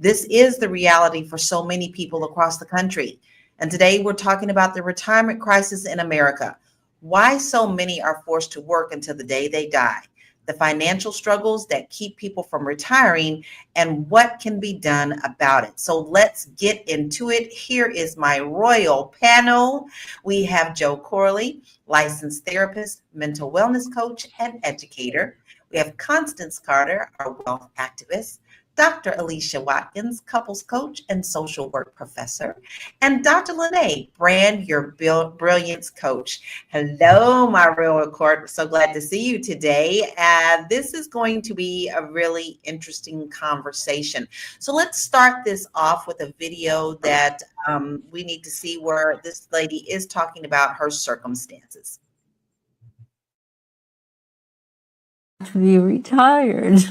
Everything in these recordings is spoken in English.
This is the reality for so many people across the country. And today we're talking about the retirement crisis in America. Why so many are forced to work until the day they die, the financial struggles that keep people from retiring, and what can be done about it. So let's get into it. Here is my royal panel. We have Joe Corley, licensed therapist, mental wellness coach, and educator. We have Constance Carter, our wealth activist, Dr. Alicia Watkins, couples coach and social work professor, and Dr. Lene, brand your brilliance coach. Hello, my royal court. So glad to see you today. This is going to be a really interesting conversation. So let's start this off with a video that we need to see where this lady is talking about her circumstances. To be retired.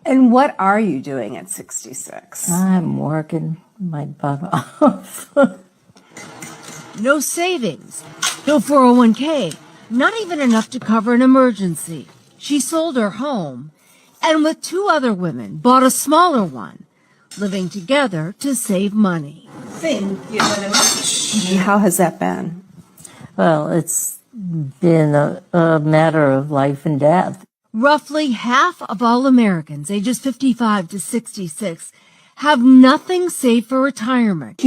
And what are you doing at 66? I'm working my butt off. No savings, no 401k, not even enough to cover an emergency. She sold her home and with two other women bought a smaller one, living together to save money. How has that been? Well, it's been a matter of life and death. Roughly half of all Americans ages 55 to 66 have nothing saved for retirement.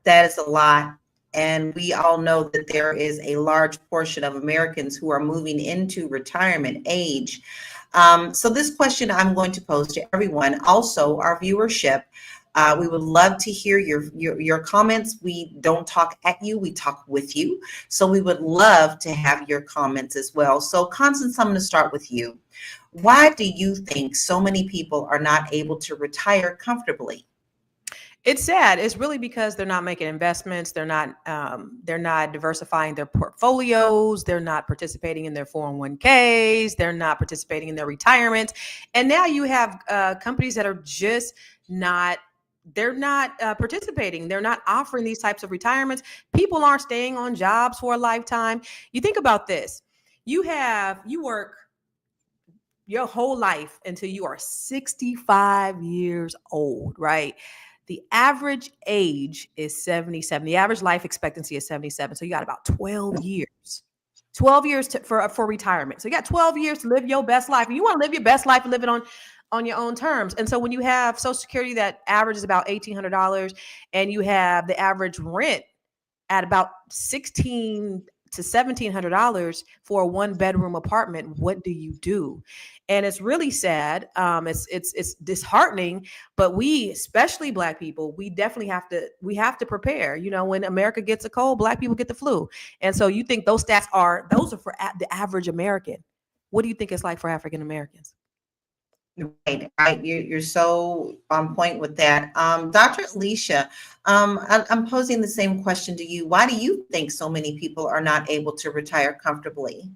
That is a lot. And we all know that there is a large portion of Americans who are moving into retirement age. So this question I'm going to pose to everyone, also our viewership. We would love to hear your comments. We don't talk at you, we talk with you. So we would love to have your comments as well. So Constance, I'm going to start with you. Why do you think so many people are not able to retire comfortably? It's sad. It's really because they're not making investments. They're not diversifying their portfolios. They're not participating in their 401ks. They're not participating in their retirement. And now you have companies that are just not participating. They're not offering these types of retirements. People aren't staying on jobs for a lifetime. You think about this. You work your whole life until you are 65 years old, right? The average age is 77. The average life expectancy is 77. So you got about 12 years. 12 years for retirement. So you got 12 years to live your best life. And you want to live your best life and live it on your own terms. And so when you have Social Security that averages about $1,800 and you have the average rent at about $1,600 to $1,700 for a one-bedroom apartment, what do you do? And it's really sad. It's disheartening, but we, especially Black people, we definitely have to prepare. You know, when America gets a cold, Black people get the flu. And so you think those stats are for the average American. What do you think it's like for African Americans? Right. You're so on point with that. Dr. Alicia, I'm posing the same question to you. Why do you think so many people are not able to retire comfortably?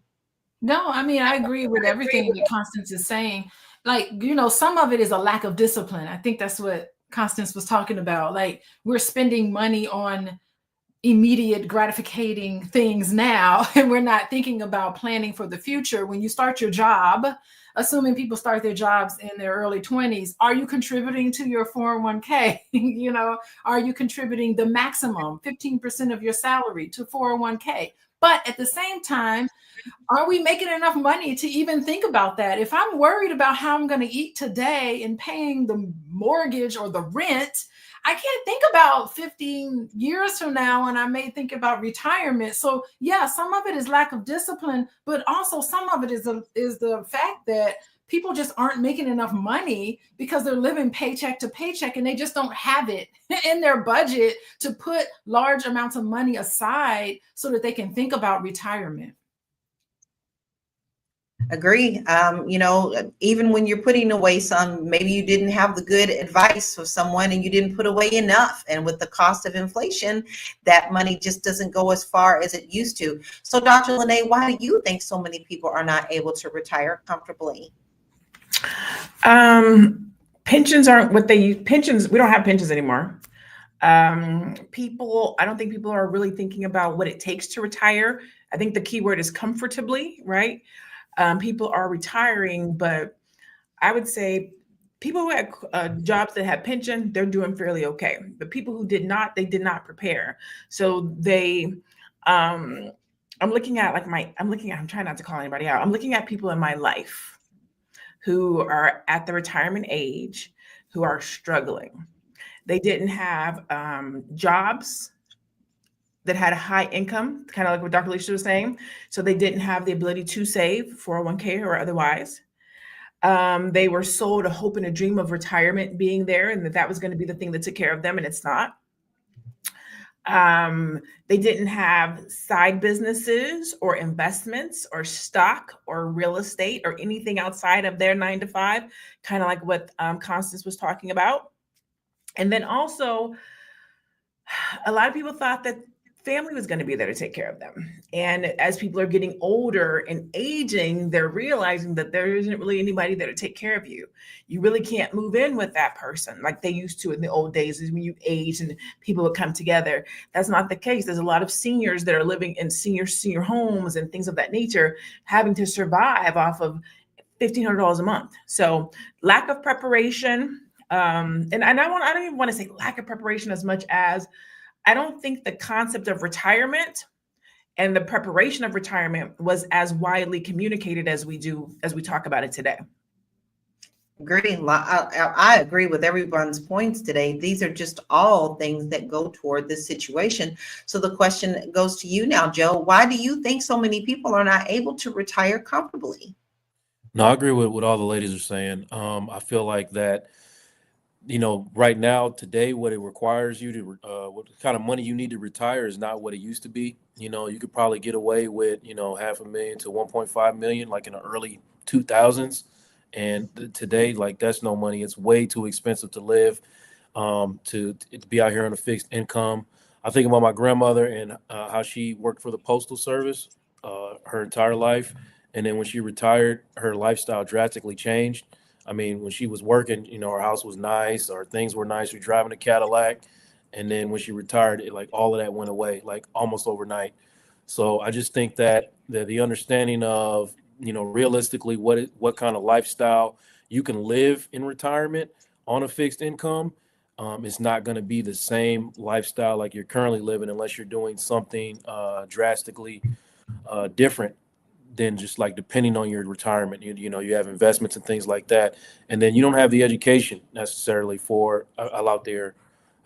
No, I mean, I agree with everything that Constance is saying. Like, you know, some of it is a lack of discipline. I think that's what Constance was talking about. Like, we're spending money on immediate gratificating things now, and we're not thinking about planning for the future. When you start your job, assuming people start their jobs in their early 20s, are you contributing to your 401k? You know, are you contributing the maximum 15% of your salary to 401k? But at the same time, are we making enough money to even think about that? If I'm worried about how I'm going to eat today and paying the mortgage or the rent, I can't think about 15 years from now, and I may think about retirement. So yeah, some of it is lack of discipline, but also some of it is the fact that people just aren't making enough money because they're living paycheck to paycheck and they just don't have it in their budget to put large amounts of money aside so that they can think about retirement. Agree. You know, even when you're putting away some, maybe you didn't have the good advice of someone and you didn't put away enough. And with the cost of inflation, that money just doesn't go as far as it used to. So Dr. Lene, why do you think so many people are not able to retire comfortably? Pensions aren't what they use. Pensions, we don't have pensions anymore. I don't think people are really thinking about what it takes to retire. I think the key word is comfortably, right? People are retiring, but I would say people who had jobs that had pension, they're doing fairly okay. But people who did not, they did not prepare. So they, I'm looking at I'm trying not to call anybody out. I'm looking at people in my life who are at the retirement age, who are struggling. They didn't have jobs that had a high income, kind of like what Dr. Alicia was saying. So they didn't have the ability to save 401k or otherwise. They were sold a hope and a dream of retirement being there and that was going to be the thing that took care of them, and it's not. They didn't have side businesses or investments or stock or real estate or anything outside of their 9 to 5, kind of like what Constance was talking about. And then also, a lot of people thought that family was going to be there to take care of them. And as people are getting older and aging, they're realizing that there isn't really anybody there to take care of you. You really can't move in with that person like they used to in the old days, is when you age and people would come together. That's not the case. There's a lot of seniors that are living in senior homes and things of that nature, having to survive off of $1,500 a month. So lack of preparation. And I don't even want to say lack of preparation as much as I don't think the concept of retirement and the preparation of retirement was as widely communicated as we talk about it today. Agree. I agree with everyone's points today. These are just all things that go toward this situation. So the question goes to you now, Joe. Why do you think so many people are not able to retire comfortably? No, I agree with what all the ladies are saying. I feel like that, right now, today, what it requires you to, what kind of money you need to retire is not what it used to be. You could probably get away with, $500,000 to 1.5 million, like in the early 2000s. And today, like, that's no money. It's way too expensive to live, to be out here on a fixed income. I think about my grandmother and how she worked for the Postal Service her entire life. And then when she retired, her lifestyle drastically changed. I mean, when she was working, her house was nice, or things were nice. She was driving a Cadillac. And then when she retired, all of that went away, like almost overnight. So I just think that the understanding of, realistically what kind of lifestyle you can live in retirement on a fixed income is not going to be the same lifestyle like you're currently living unless you're doing something drastically different than just like depending on your retirement. You have investments and things like that, and then you don't have the education necessarily for out there.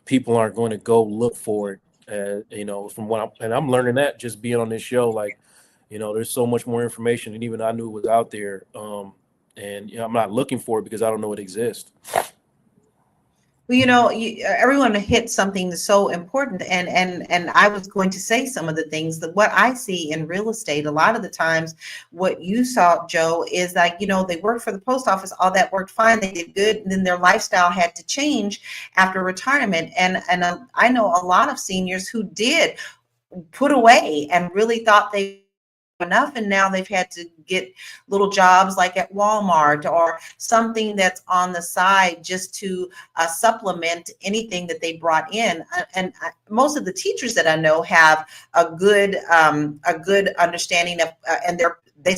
People aren't going to go look for it. From what I'm learning that just being on this show, like, there's so much more information than even I knew was out there. And I'm not looking for it because I don't know it exists. Well, everyone hit something so important, and I was going to say some of the things that what I see in real estate. A lot of the times, what you saw, Joe, is like they worked for the post office, all that worked fine, they did good, and then their lifestyle had to change after retirement. And I know a lot of seniors who did put away and really thought they enough, and now they've had to get little jobs like at Walmart or something that's on the side just to supplement anything that they brought in. And most of the teachers that I know have a good understanding of, and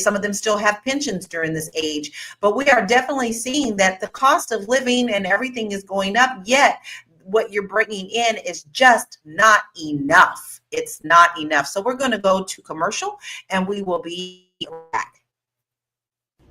some of them still have pensions during this age. But we are definitely seeing that the cost of living and everything is going up, yet what you're bringing in is just not enough. It's not enough. So we're going to go to commercial and we will be back.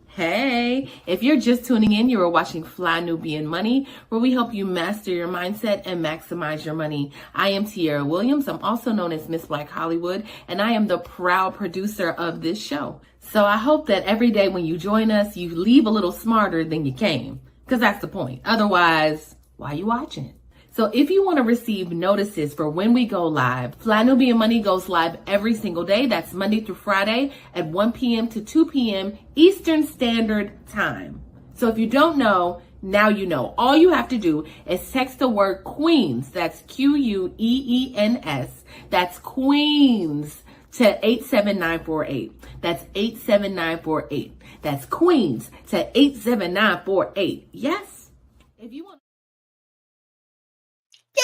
Hey, if you're just tuning in, you are watching Fly Nubian Money, where we help you master your mindset and maximize your money. I am Tierra Williams. I'm also known as Miss Black Hollywood, and I am the proud producer of this show. So I hope that every day when you join us, you leave a little smarter than you came, because that's the point. Otherwise, why are you watching? So if you want to receive notices for when we go live, Fly Nubian Money goes live every single day. That's Monday through Friday at 1 p.m. to 2 p.m. Eastern Standard Time. So if you don't know, now you know. All you have to do is text the word Queens, that's Queens, that's Queens, to 87948. That's 87948. That's Queens to 87948. Yes? If you want.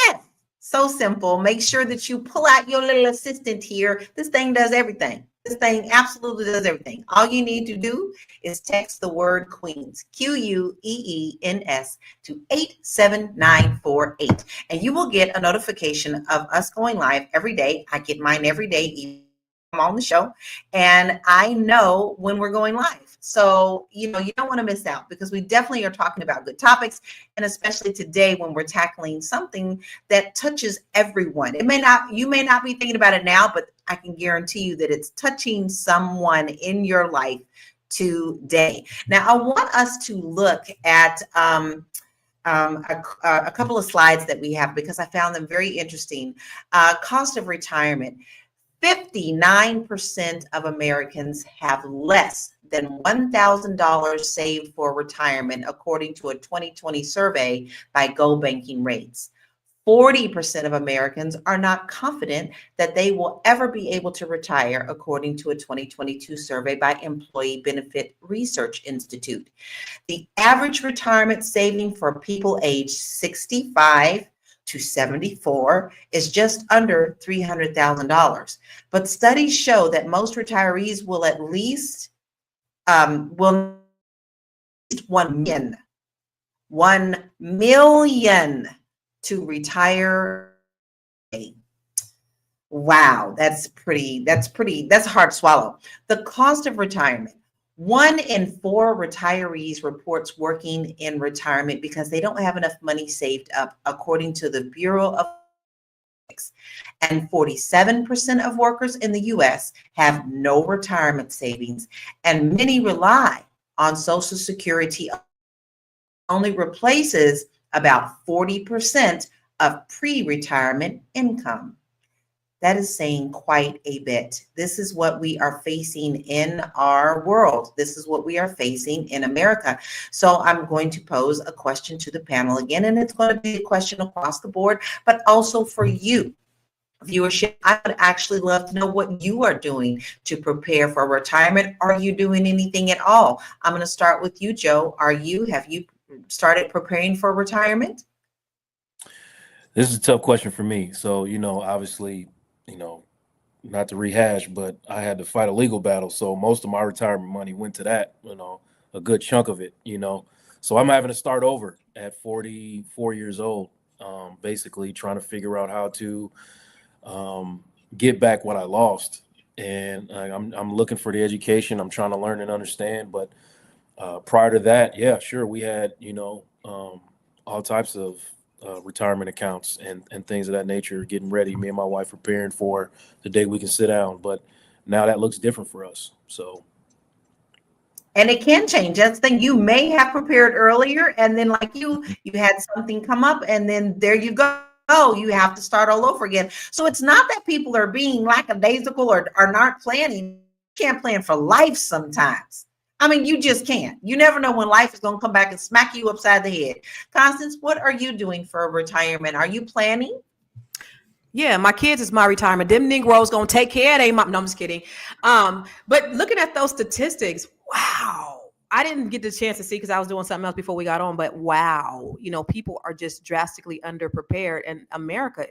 Yes, so simple. Make sure that you pull out your little assistant here. This thing does everything. This thing absolutely does everything. All you need to do is text the word Queens, QUEENS, to 87948, and you will get a notification of us going live every day. I get mine every day, even I'm on the show, and I know when we're going live. So, you don't want to miss out, because we definitely are talking about good topics, and especially today when we're tackling something that touches everyone. You may not be thinking about it now, but I can guarantee you that it's touching someone in your life today. Now, I want us to look at a couple of slides that we have, because I found them very interesting. Cost of retirement. 59% of Americans have less than $1,000 saved for retirement, according to a 2020 survey by Go Banking Rates. 40% of Americans are not confident that they will ever be able to retire, according to a 2022 survey by Employee Benefit Research Institute. The average retirement saving for people aged 65 to 74 is just under $300,000. But studies show that most retirees will at least $1 million to retire. Wow, that's hard to swallow. The cost of retirement. 1 in 4 retirees reports working in retirement because they don't have enough money saved up, according to the Bureau of Statistics. And 47% of workers in the U.S. have no retirement savings, and many rely on Social Security. Only replaces about 40% of pre-retirement income. That is saying quite a bit. This is what we are facing in our world. This is what we are facing in America. So I'm going to pose a question to the panel again, and it's going to be a question across the board, but also for you, viewership. I would actually love to know what you are doing to prepare for retirement. Are you doing anything at all? I'm going to start with you, Joe. Have you started preparing for retirement? This is a tough question for me. So, obviously, not to rehash, but I had to fight a legal battle. So most of my retirement money went to that, a good chunk of it, So I'm having to start over at 44 years old, basically trying to figure out how to get back what I lost. And I'm looking for the education. I'm trying to learn and understand. But prior to that, yeah, sure, we had, all types of retirement accounts and things of that nature, getting ready, me and my wife preparing for the day we can sit down. But now that looks different for us. So. And it can change. That's the thing. You may have prepared earlier, and then like you had something come up, and then there you go. You have to start all over again. So it's not that people are being lackadaisical or are not planning. You can't plan for life sometimes. I mean, you just can't. You never know when life is going to come back and smack you upside the head. Constance, what are you doing for retirement? Are you planning? Yeah, my kids is my retirement. Them Negroes going to take care of their mom. No, I'm just kidding. But looking at those statistics, wow. I didn't get the chance to see because I was doing something else before we got on. But wow, people are just drastically underprepared. And America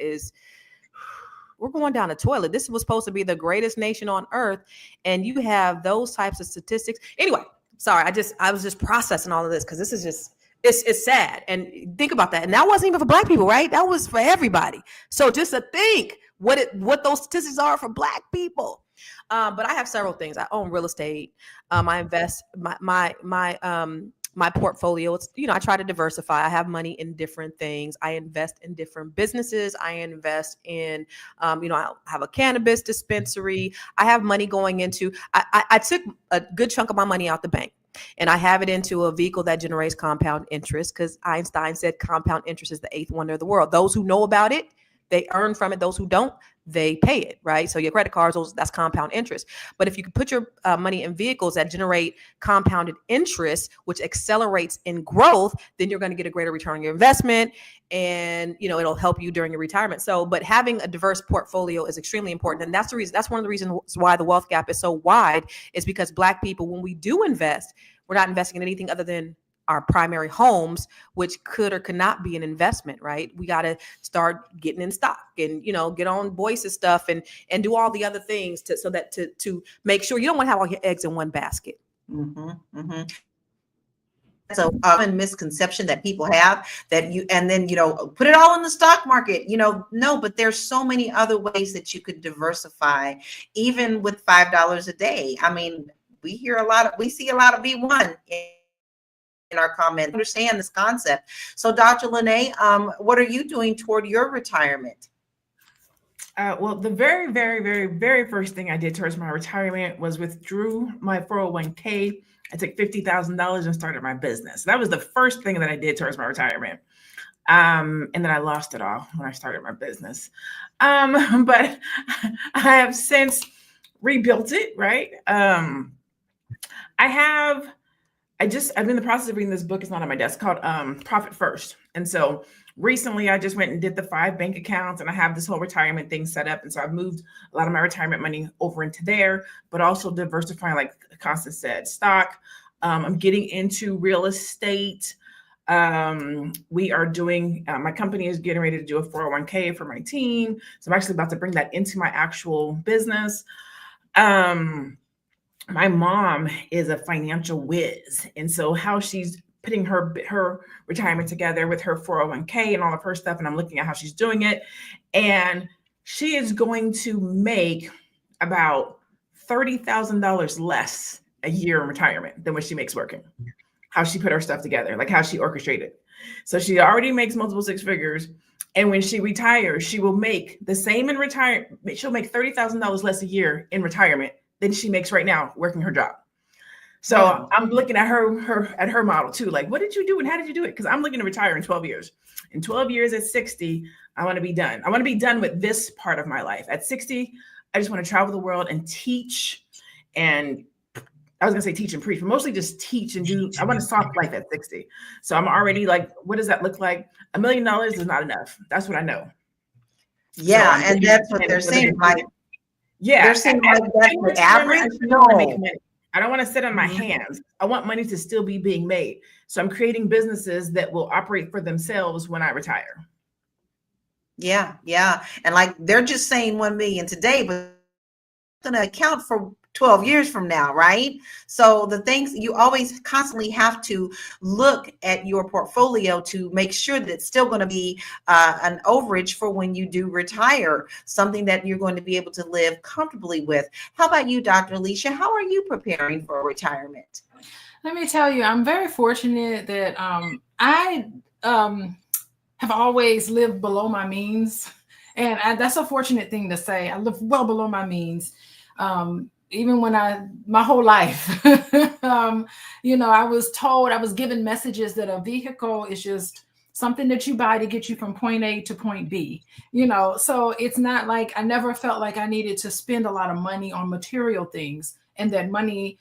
we're going down the toilet. This was supposed to be the greatest nation on earth. And you have those types of statistics. Anyway, sorry, I was just processing all of this because this is just, it's sad. And think about that. And that wasn't even for Black people, right? That was for everybody. So just to think what those statistics are for Black people. But I have several things. I own real estate. I invest my portfolio. It's, I try to diversify. I have money in different things. I invest in different businesses. I invest in, I have a cannabis dispensary. I have money going into, I took a good chunk of my money out the bank and I have it into a vehicle that generates compound interest, because Einstein said compound interest is the 8th wonder of the world. Those who know about it, they earn from it. Those who don't, they pay it, right? So your credit cards, that's compound interest. But if you can put your money in vehicles that generate compounded interest, which accelerates in growth, then you're going to get a greater return on your investment, and it'll help you during your retirement. So, but having a diverse portfolio is extremely important, and that's the reason. That's one of the reasons why the wealth gap is so wide, is because Black people, when we do invest, we're not investing in anything other than our primary homes, which could or could not be an investment, right? We got to start getting in stock and, get on Boyce's stuff and do all the other things to make sure you don't want to have all your eggs in one basket. Mm-hmm, mm-hmm. That's a common misconception that people have, that put it all in the stock market. No, but there's so many other ways that you could diversify, even with $5 a day. I mean, we see a lot of B1 in our comments. Understand this concept. So, Dr. Lene, what are you doing toward your retirement? Well, the very, very, very, very first thing I did towards my retirement was withdrew my 401k. I took $50,000 and started my business. That was the first thing that I did towards my retirement. And then I lost it all when I started my business. But I have since rebuilt it, right? I've been in the process of reading this book. It's not on my desk, called Profit First. And so recently I just went and did the 5 bank accounts, and I have this whole retirement thing set up. And so I've moved a lot of my retirement money over into there, but also diversifying, like Constance said, stock. I'm getting into real estate. We are doing, my company is getting ready to do a 401k for my team. So I'm actually about to bring that into my actual business. My mom is a financial whiz. And so how she's putting her retirement together with her 401k and all of her stuff, and I'm looking at how she's doing it. And she is going to make about $30,000 less a year in retirement than what she makes working. How she put her stuff together, like how she orchestrated. So she already makes multiple 6 figures. And when she retires, she will make the same in retirement. She'll make $30,000 less a year in retirement than she makes right now working her job. So wow. I'm looking at her model too. Like, what did you do and how did you do it? Because I'm looking to retire in 12 years. In 12 years at 60, I want to be done. I want to be done with this part of my life. At 60, I just want to travel the world and teach. And I was going to say teach and preach, but mostly just teach and do. I want a soft life at 60. So I'm already like, what does that look like? $1 million is not enough. That's what I know. Yeah. So and that's what they're saying. Like, yeah. They're saying like that's the average. No. I don't want to sit on my hands. I want money to still be being made. So I'm creating businesses that will operate for themselves when I retire. Yeah. Yeah. And like, they're just saying 1 million today, but going to account for 12 years from now, right? So the things you always constantly have to look at your portfolio to make sure that it's still going to be an overage for when you do retire, something that you're going to be able to live comfortably with. How about you, Dr. Alicia? How are you preparing for retirement? Let me tell you, I'm very fortunate that I have always lived below my means. And that's a fortunate thing to say. I live well below my means. Even when my whole life, I was told, I was given messages that a vehicle is just something that you buy to get you from point A to point B, so it's not like I never felt like I needed to spend a lot of money on material things, and that money,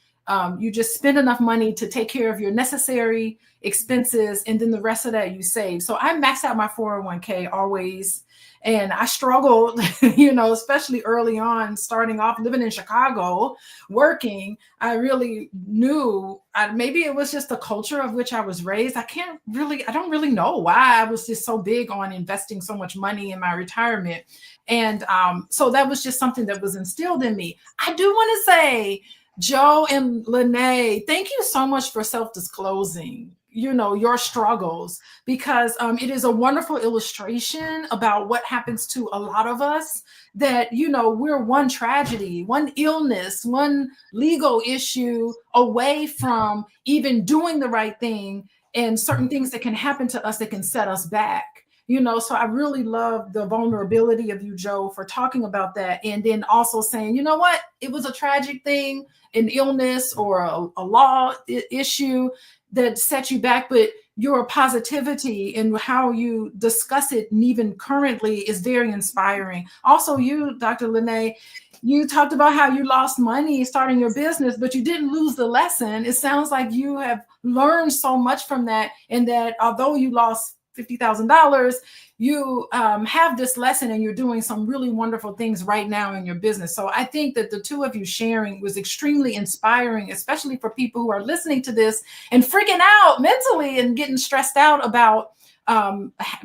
you just spend enough money to take care of your necessary expenses. And then the rest of that you save. So I maxed out my 401k always. And I struggled, especially early on, starting off living in Chicago, working. I really knew, maybe it was just the culture of which I was raised. I don't really know why I was just so big on investing so much money in my retirement. And so that was just something that was instilled in me. I do want to say, Joe and Lene, thank you so much for self-disclosing your struggles, because it is a wonderful illustration about what happens to a lot of us, that we're one tragedy, one illness, one legal issue away from even doing the right thing, and certain things that can happen to us that can set us back. So I really love the vulnerability of you, Joe, for talking about that. And then also saying, you know what, it was a tragic thing, an illness or a law issue that set you back, but your positivity and how you discuss it, and even currently, is very inspiring. Also, you, Dr. Lene, you talked about how you lost money starting your business, but you didn't lose the lesson. It sounds like you have learned so much from that, and that although you lost $50,000, you have this lesson and you're doing some really wonderful things right now in your business. So I think that the two of you sharing was extremely inspiring, especially for people who are listening to this and freaking out mentally and getting stressed out about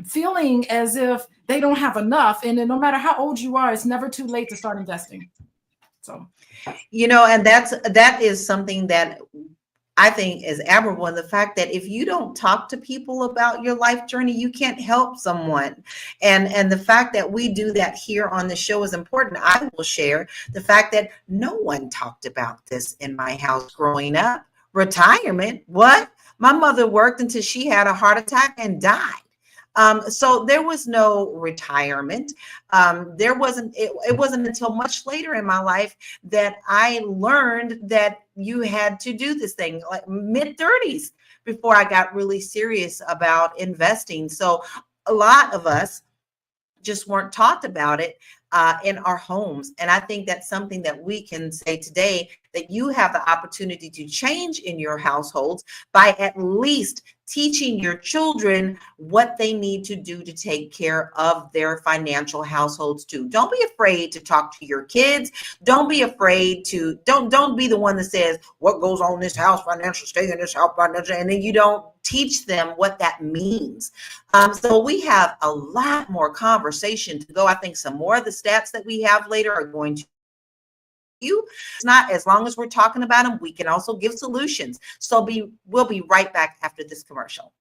feeling as if they don't have enough. And then no matter how old you are, it's never too late to start investing. So, And that is something that I think is admirable, in the fact that if you don't talk to people about your life journey, you can't help someone. And the fact that we do that here on the show is important. I will share the fact that no one talked about this in my house growing up. Retirement, what? My mother worked until she had a heart attack and died. So there was no retirement. It wasn't until much later in my life that I learned that you had to do this thing, like mid-30s, before I got really serious about investing. So a lot of us just weren't taught about it in our homes. And I think that's something that we can say today, that you have the opportunity to change in your households by at least teaching your children what they need to do to take care of their financial households too. Don't be afraid to talk to your kids. Don't be afraid to, don't be the one that says, what goes on in this house, financial, stay in this house, financial, and then you don't teach them what that means. So we have a lot more conversation to go. I think some more of the stats that we have later are going to it's not, as long as we're talking about them, we can also give solutions. So we'll be right back after this commercial.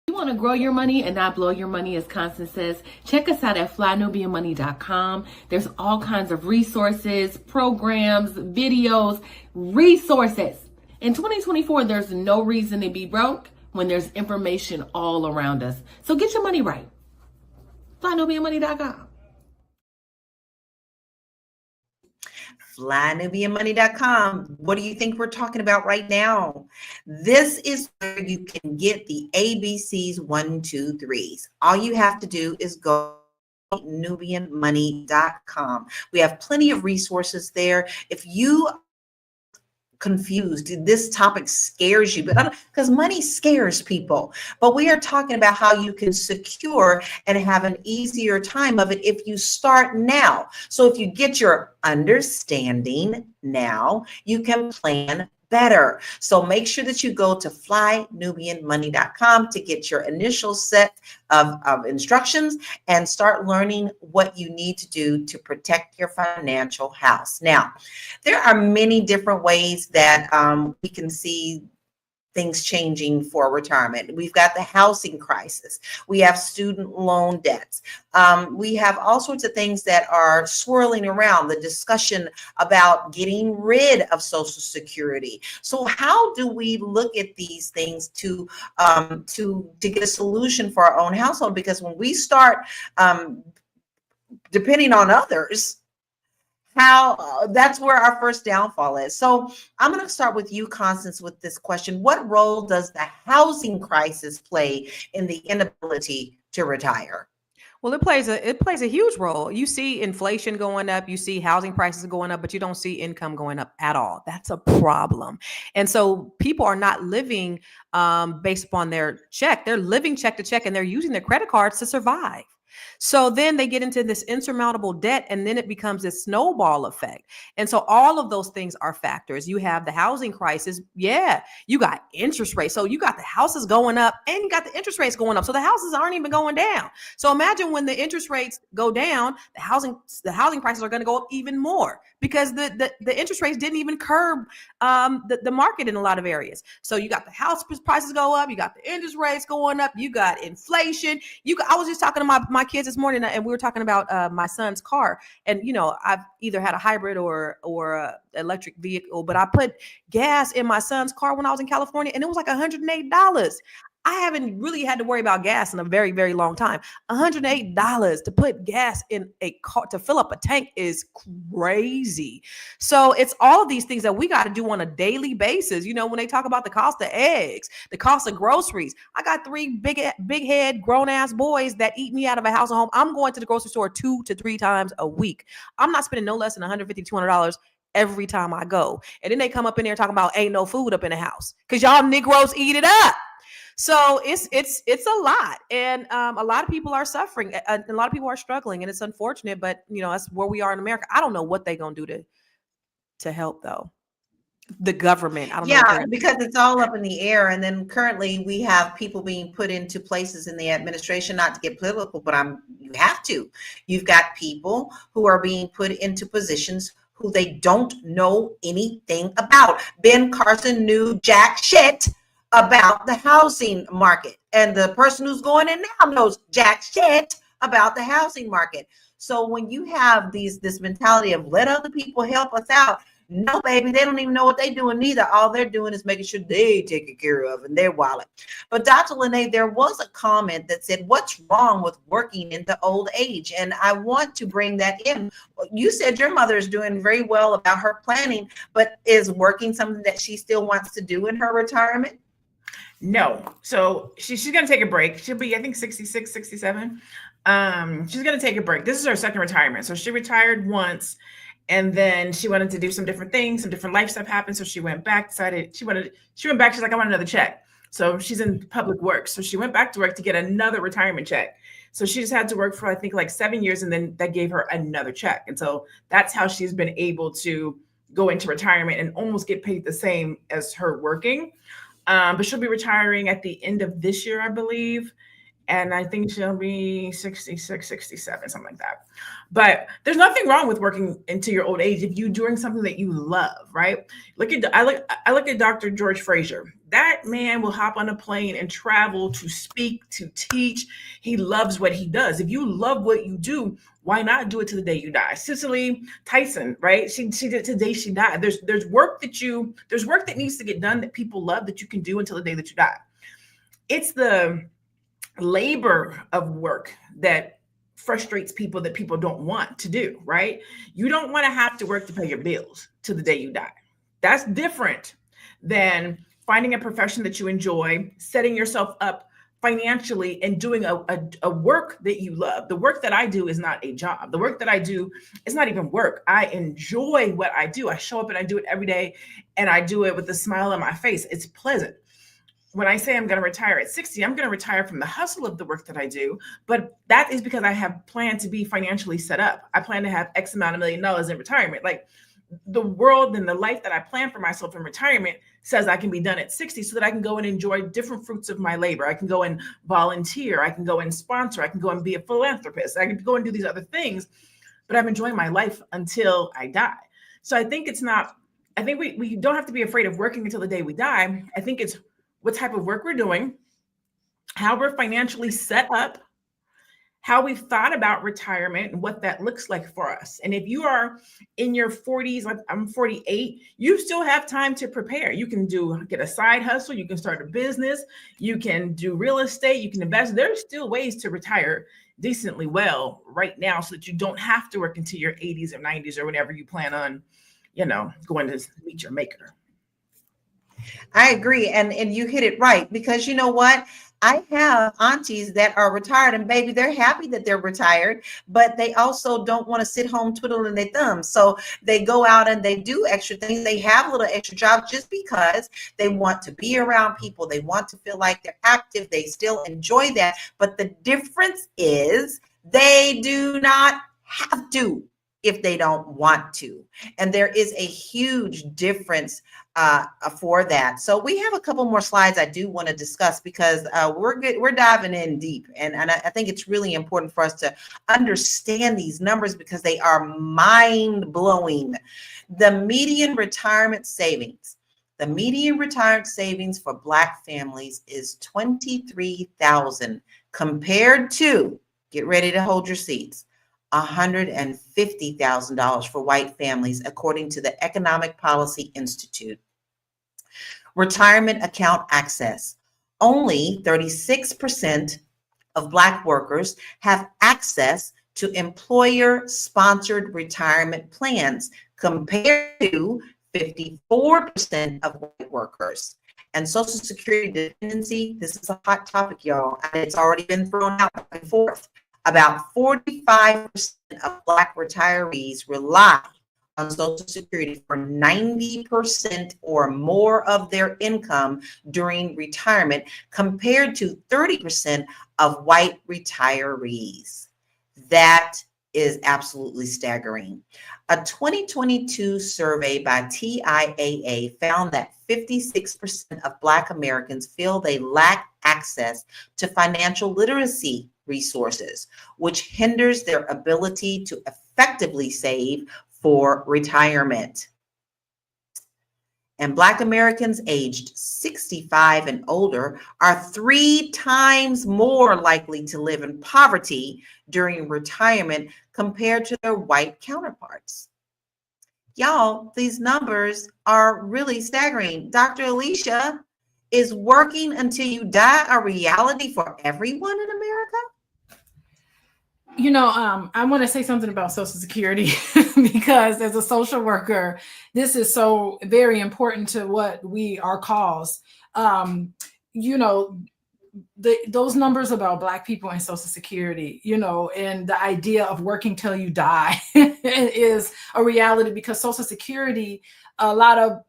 You want to grow your money and not blow your money, as Constance says, check us out at flynubianmoney.com. There's all kinds of resources, programs, videos, resources. In 2024, there's no reason to be broke when there's information all around us. So get your money right. flynubianmoney.com. FlyNubianMoney.com. What do you think we're talking about right now? This is where you can get the ABCs 1, 2, 3s. All you have to do is go to NubianMoney.com. We have plenty of resources there. If you confused, this topic scares you, but because money scares people, but we are talking about how you can secure and have an easier time of it if you start now. So if you get your understanding now, you can plan better. So make sure that you go to flynubianmoney.com to get your initial set of instructions and start learning what you need to do to protect your financial house. Now, there are many different ways that we can see things changing for retirement. We've got the housing crisis. We have student loan debts. We have all sorts of things that are swirling around, the discussion about getting rid of Social Security. So how do we look at these things to get a solution for our own household? Because when we start depending on others, that's where our first downfall is. So I'm going to start with you, Constance, with this question. What role does the housing crisis play in the inability to retire? Well, it plays a huge role. You see inflation going up, you see housing prices going up, but you don't see income going up at all. That's a problem. And so people are not living based upon their check. They're living check to check, and they're using their credit cards to survive. So then they get into this insurmountable debt, and then it becomes this snowball effect. And so all of those things are factors. You have the housing crisis. Yeah, you got interest rates. So you got the houses going up and you got the interest rates going up. So the houses aren't even going down. So imagine when the interest rates go down, the housing prices are going to go up even more, because the interest rates didn't even curb the market in a lot of areas. So you got the house prices go up, you got the interest rates going up, you got inflation. I was just talking to my kids this morning, and we were talking about my son's car. And I've either had a hybrid or a electric vehicle, but I put gas in my son's car when I was in California, and it was like $108. I haven't really had to worry about gas in a very, very long time. $108 to put gas in a car, to fill up a tank, is crazy. So it's all of these things that we got to do on a daily basis. When they talk about the cost of eggs, the cost of groceries, I got 3 big head grown ass boys that eat me out of a house and home. I'm going to the grocery store 2 to 3 times a week. I'm not spending no less than $150, $200 every time I go. And then they come up in there talking about ain't no food up in the house because y'all Negroes eat it up. So it's a lot, and a lot of people are suffering. A lot of people are struggling, and it's unfortunate. But that's where we are in America. I don't know what they're gonna do to help though. The government, I don't know. What Yeah, because it's all up in the air. And then currently we have people being put into places in the administration, not to get political, but you have to. You've got people who are being put into positions who they don't know anything about. Ben Carson knew jack shit about the housing market. And the person who's going in now knows jack shit about the housing market. So when you have this mentality of let other people help us out, no, baby, they don't even know what they're doing neither. All they're doing is making sure they take it care of in their wallet. But Dr. Lene, there was a comment that said, what's wrong with working into old age? And I want to bring that in. You said your mother is doing very well about her planning, but is working something that she still wants to do in her retirement? No. So she's going to take a break. She'll be, I think, 66, 67. She's going to take a break. This is her second retirement. So she retired once. And then she wanted to do some different things, some different life stuff happened. So she went back, she went back. She's like, I want another check. So she's in public work. So she went back to work to get another retirement check. So she just had to work for, I think, like 7 years. And then that gave her another check. And so that's how she's been able to go into retirement and almost get paid the same as her working. But she'll be retiring at the end of this year, I believe. And I think she'll be 66, 67, something like that. But there's nothing wrong with working into your old age if you're doing something that you love, right? I look at Dr. George Fraser. That man will hop on a plane and travel to speak, to teach. He loves what he does. If you love what you do, why not do it to the day you die? Cicely Tyson, right? She did it to the day she died. There's work that needs to get done that people love that you can do until the day that you die. It's the labor of work that frustrates people, that people don't want to do, right? You don't want to have to work to pay your bills to the day you die. That's different than finding a profession that you enjoy, setting yourself up financially, and doing a work that you love. The work that I do is not a job. The work that I do is not even work. I enjoy what I do. I show up and I do it every day, and I do it with a smile on my face. It's pleasant. When I say I'm going to retire at 60, I'm going to retire from the hustle of the work that I do. But that is because I have planned to be financially set up. I plan to have X amount of $1 million in retirement. Like, the world and the life that I plan for myself in retirement says I can be done at 60 so that I can go and enjoy different fruits of my labor. I can go and volunteer. I can go and sponsor. I can go and be a philanthropist. I can go and do these other things, but I'm enjoying my life until I die. So I think we don't have to be afraid of working until the day we die. I think it's what type of work we're doing, how we're financially set up, how we've thought about retirement and what that looks like for us. And if you are in your 40s, like I'm 48, you still have time to prepare. You can get a side hustle. You can start a business. You can do real estate. You can invest. There's still ways to retire decently well right now so that you don't have to work until your 80s or 90s or whenever you plan on, going to meet your maker. I agree. And you hit it right, because you know what? I have aunties that are retired, and baby, they're happy that they're retired, but they also don't want to sit home twiddling their thumbs. So they go out and they do extra things. They have little extra jobs just because they want to be around people. They want to feel like they're active. They still enjoy that. But the difference is they do not have to if they don't want to. And there is a huge difference for that. So we have a couple more slides I do want to discuss, because we're diving in deep. And I think it's really important for us to understand these numbers because they are mind blowing. The median retirement savings for Black families is $23,000 compared to, get ready to hold your seats, $150,000 for white families, according to the Economic Policy Institute. Retirement account access. Only 36% of Black workers have access to employer-sponsored retirement plans, compared to 54% of white workers. And Social Security dependency, this is a hot topic, y'all, and it's already been thrown out back and forth. About 45% of Black retirees rely on Social Security for 90% or more of their income during retirement, compared to 30% of white retirees. That is absolutely staggering. A 2022 survey by TIAA found that 56% of Black Americans feel they lack access to financial literacy resources, which hinders their ability to effectively save for retirement. And Black Americans aged 65 and older are 3 times more likely to live in poverty during retirement compared to their white counterparts. Y'all, these numbers are really staggering. Dr. Alicia, is working until you die a reality for everyone in America? I want to say something about Social Security because as a social worker, this is so very important to what we are cause. Those numbers about Black people and Social Security, and the idea of working till you die is a reality because Social Security, a lot of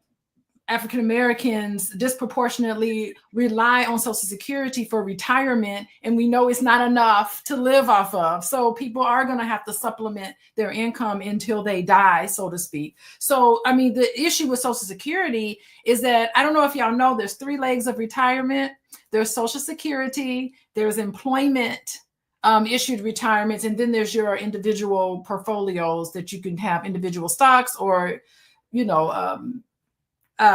African Americans disproportionately rely on Social Security for retirement, and we know it's not enough to live off of. So people are going to have to supplement their income until they die, so to speak. So, the issue with Social Security is that, I don't know if y'all know, there's 3 legs of retirement. There's Social Security, there's employment issued retirements, and then there's your individual portfolios that you can have, individual stocks or,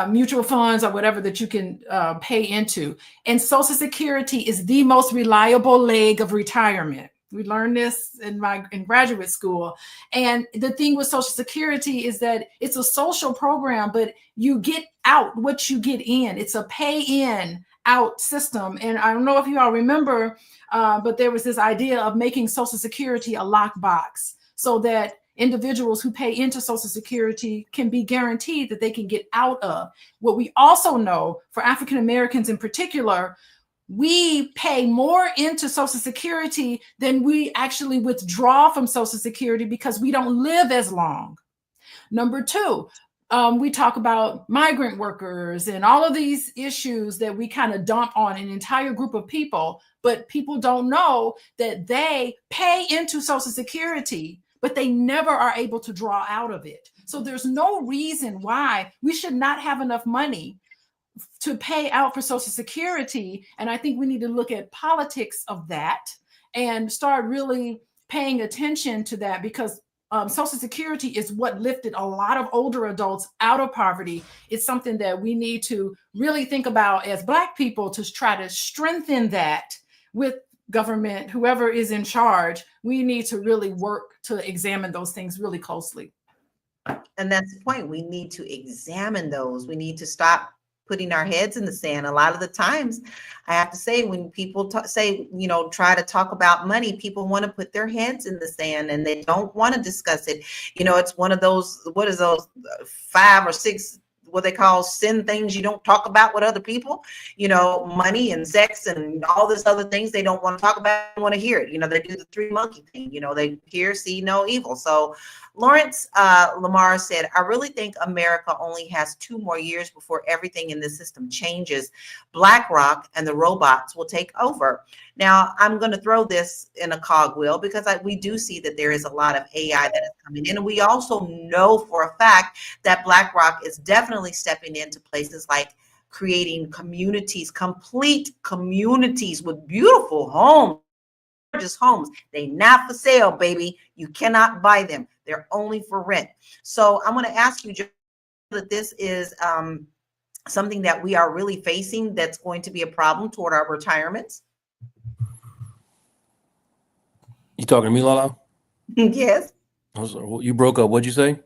mutual funds or whatever that you can pay into. And Social Security is the most reliable leg of retirement. We learned this in graduate school. And the thing with Social Security is that it's a social program, but you get out what you get in. It's a pay in out system. And I don't know if you all remember, but there was this idea of making Social Security a lockbox so that individuals who pay into Social Security can be guaranteed that they can get out of. What we also know for African Americans in particular, we pay more into Social Security than we actually withdraw from Social Security because we don't live as long. Number 2, we talk about migrant workers and all of these issues that we kind of dump on an entire group of people, but people don't know that they pay into Social Security, but they never are able to draw out of it. So there's no reason why we should not have enough money to pay out for Social Security. And I think we need to look at politics of that and start really paying attention to that, because Social Security is what lifted a lot of older adults out of poverty. It's something that we need to really think about as Black people to try to strengthen that with government, whoever is in charge. We need to really work to examine those things really closely. And that's the point. We need to examine those. We need to stop putting our heads in the sand. A lot of the times, I have to say, when people try to talk about money, people want to put their heads in the sand and they don't want to discuss it. It's one of those, 5 or 6, what they call sin things you don't talk about with other people, money and sex and all this other things they don't want to talk about, want to hear it. They do the 3 monkey thing, they hear, see no evil. So Lawrence Lamar said, I really think America only has 2 more years before everything in the system changes. BlackRock and the robots will take over. Now, I'm going to throw this in a cogwheel because we do see that there is a lot of AI that is coming in. And we also know for a fact that BlackRock is definitely stepping into places like creating communities, complete communities with beautiful homes. Gorgeous homes. They not for sale, baby. You cannot buy them. They're only for rent. So I'm going to ask you, Joe, that this is something that we are really facing that's going to be a problem toward our retirements. You talking to me, Lala? Yes. You broke up. What'd you say?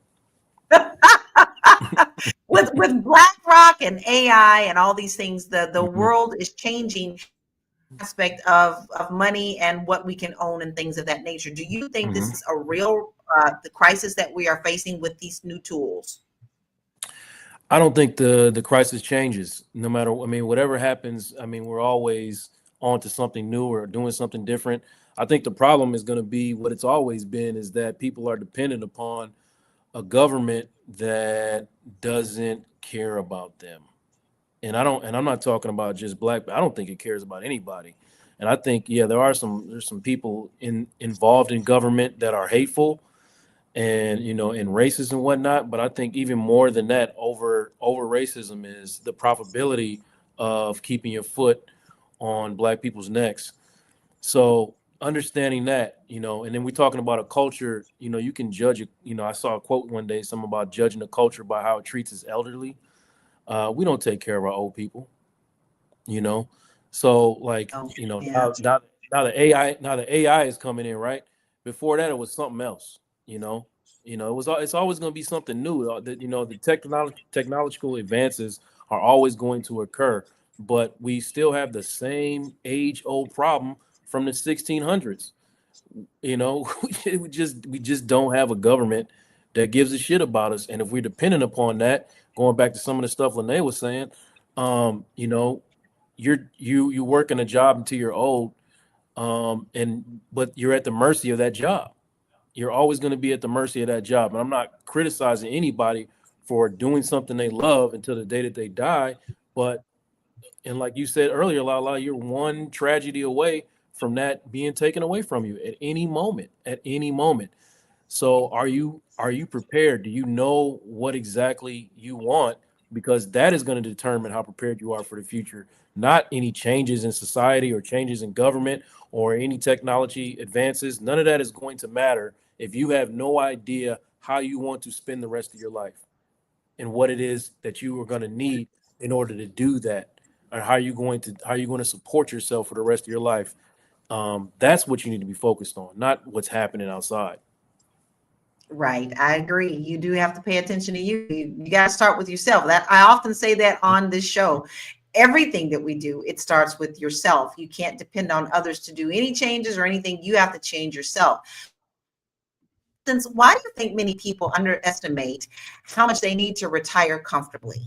with BlackRock and AI and all these things, the world is changing aspect of money and what we can own and things of that nature. Do you think this is a real the crisis that we are facing with these new tools? I don't think the crisis changes no matter. Whatever happens. We're always on to something new or doing something different. I think the problem is going to be what it's always been, is that people are dependent upon a government that doesn't care about them. And I'm not talking about just black, I don't think it cares about anybody. And I think, yeah, there's some people involved in government that are hateful and, and racist and whatnot. But I think even more than that, over racism is the probability of keeping your foot on black people's necks. So understanding that, and then we're talking about a culture, you can judge it. I saw a quote one day, something about judging a culture by how it treats its elderly. We don't take care of our old people, So like, Yeah. now the AI is coming in, right? Before that, it was something else, it's always going to be something new. The technological advances are always going to occur, but we still have the same age-old problem from the 1600s. We just don't have a government that gives a shit about us. And if we're dependent upon that, going back to some of the stuff Lene was saying, you working a job until you're old, but you're at the mercy of that job. You're always going to be at the mercy of that job. And I'm not criticizing anybody for doing something they love until the day that they die. And like you said earlier, Lala, you're one tragedy away from that being taken away from you at any moment. So are you prepared? Do you know what exactly you want? Because that is going to determine how prepared you are for the future, not any changes in society or changes in government or any technology advances. None of that is going to matter if you have no idea how you want to spend the rest of your life and what it is that you are going to need in order to do that, or how you're going to support yourself for the rest of your life. That's what you need to be focused on, not what's happening outside. Right. I agree. You do have to pay attention to you. You got to start with yourself. That I often say that on this show. Everything that we do, it starts with yourself. You can't depend on others to do any changes or anything. You have to change yourself. Why do you think many people underestimate how much they need to retire comfortably?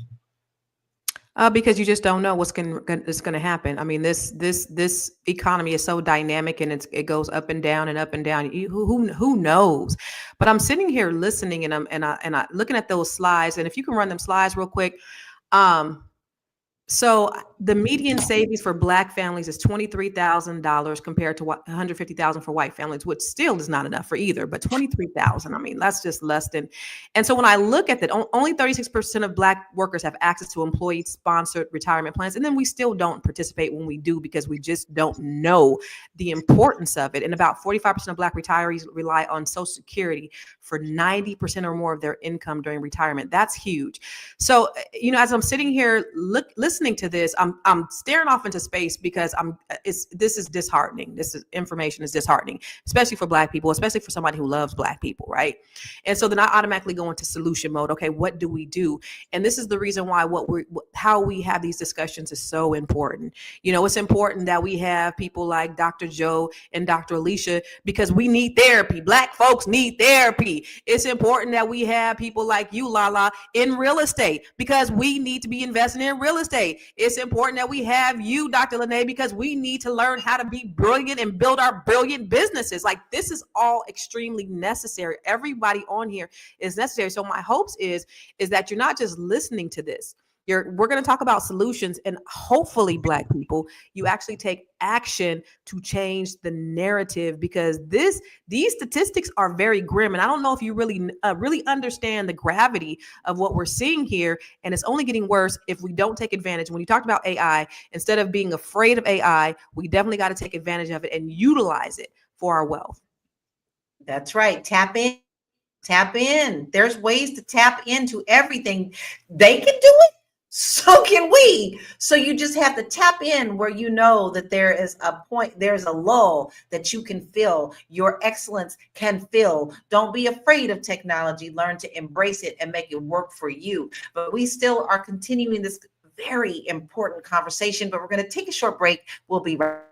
Because you just don't know what's going to happen. I mean, this economy is so dynamic, and it goes up and down and up and down. Who knows? But I'm sitting here listening, and I'm looking at those slides. And if you can run them slides real quick. So the median savings for Black families is $23,000 compared to $150,000 for white families, which still is not enough for either, but $23,000. I mean, that's just less than. And so when I look at that, only 36% of Black workers have access to employee-sponsored retirement plans. And then we still don't participate when we do because we just don't know the importance of it. And about 45% of Black retirees rely on Social Security for 90% or more of their income during retirement. That's huge. So, as I'm sitting here listening to this, I'm staring off into space because this is disheartening. Information is disheartening, especially for Black people, especially for somebody who loves Black people, right? And so then I automatically go into solution mode. Okay, what do we do? And this is the reason why how we have these discussions is so important. It's important that we have people like Dr. Joe and Dr. Alicia because we need therapy. Black folks need therapy. It's important that we have people like you, Lala, in real estate because we need to be investing in real estate. It's important that we have you, Dr. Lene, because we need to learn how to be brilliant and build our brilliant businesses. Like, this is all extremely necessary. Everybody on here is necessary. So my hopes is that you're not just listening to this. We're going to talk about solutions, and hopefully, Black people, you actually take action to change the narrative because these statistics are very grim, and I don't know if you really understand the gravity of what we're seeing here, and it's only getting worse if we don't take advantage. When you talked about AI, instead of being afraid of AI, we definitely got to take advantage of it and utilize it for our wealth. That's right. Tap in. There's ways to tap into everything. They can do it. So can we. So you just have to tap in where you know that there is a point, there's a lull that you can fill. Your excellence can fill. Don't be afraid of technology. Learn to embrace it and make it work for you. But we still are continuing this very important conversation, but we're going to take a short break. We'll be right back.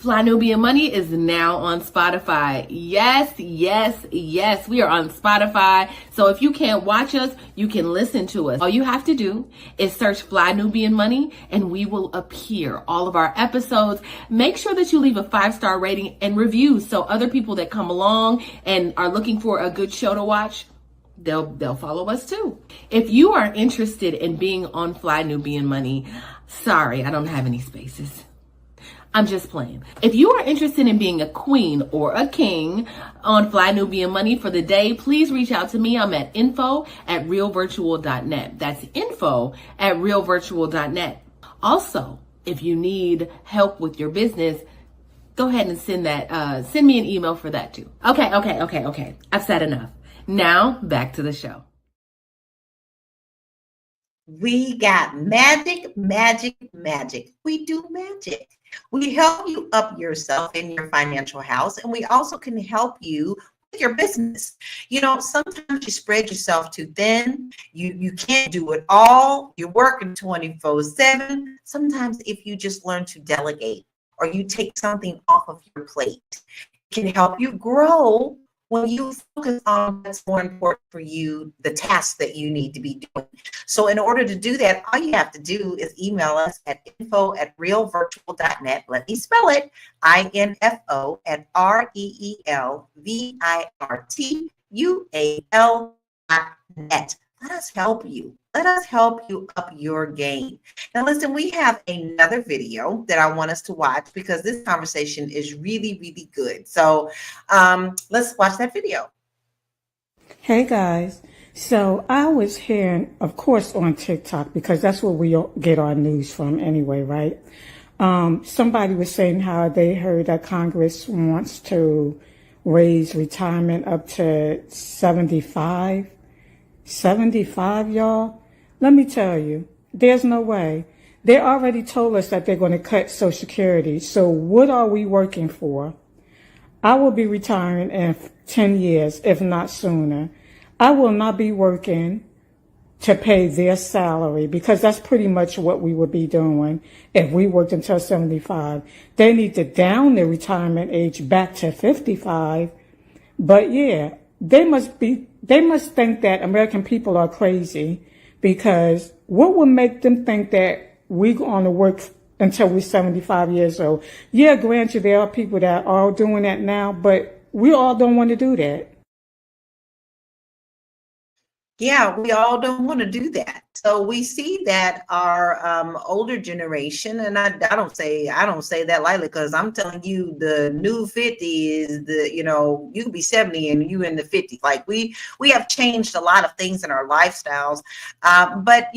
Fly Nubian Money is now on Spotify. Yes. We are on Spotify. So if you can't watch us, you can listen to us. All you have to do is search Fly Nubian Money and we will appear. All of our episodes. Make sure that you leave a 5-star rating and review so other people that come along and are looking for a good show to watch, they'll follow us too. If you are interested in being on Fly Nubian Money, sorry, I don't have any spaces. I'm just playing. If you are interested in being a queen or a king on Fly Nubian Money for the day, please reach out to me. I'm at info@realvirtual.net. That's info@realvirtual.net. Also, if you need help with your business, go ahead and send me an email for that too. Okay. I've said enough. Now back to the show. We got magic. We do magic. We help you up yourself in your financial house, and we also can help you with your business. You know, sometimes you spread yourself too thin. You can't do it all. You're working 24/7. Sometimes if you just learn to delegate or you take something off of your plate, it can help you grow when you focus on what's more important for you, the tasks that you need to be doing. So in order to do that, all you have to do is email us at info@realvirtual.net. Let me spell it, info@realvirtual.net. Let us help you. Let us help you up your game. Now, listen, we have another video that I want us to watch because this conversation is really, really good. So let's watch that video. Hey guys, so I was hearing, of course, on TikTok, because that's where we get our news from anyway, right? Somebody was saying how they heard that Congress wants to raise retirement up to 75. 75, y'all? Let me tell you, there's no way. They already told us that they're going to cut Social Security. So what are we working for? I will be retiring in 10 years, if not sooner. I will not be working to pay their salary, because that's pretty much what we would be doing if we worked until 75. They need to down the retirement age back to 55. But yeah, they must think that American people are crazy, because what would make them think that we're going to work until we're 75 years old? Yeah, granted, there are people that are doing that now, but we all don't want to do that. Yeah, we all don't want to do that. So we see that our older generation, and I don't say that lightly, because I'm telling you, the new 50 is you can be 70 and you in the 50s. Like we have changed a lot of things in our lifestyles, but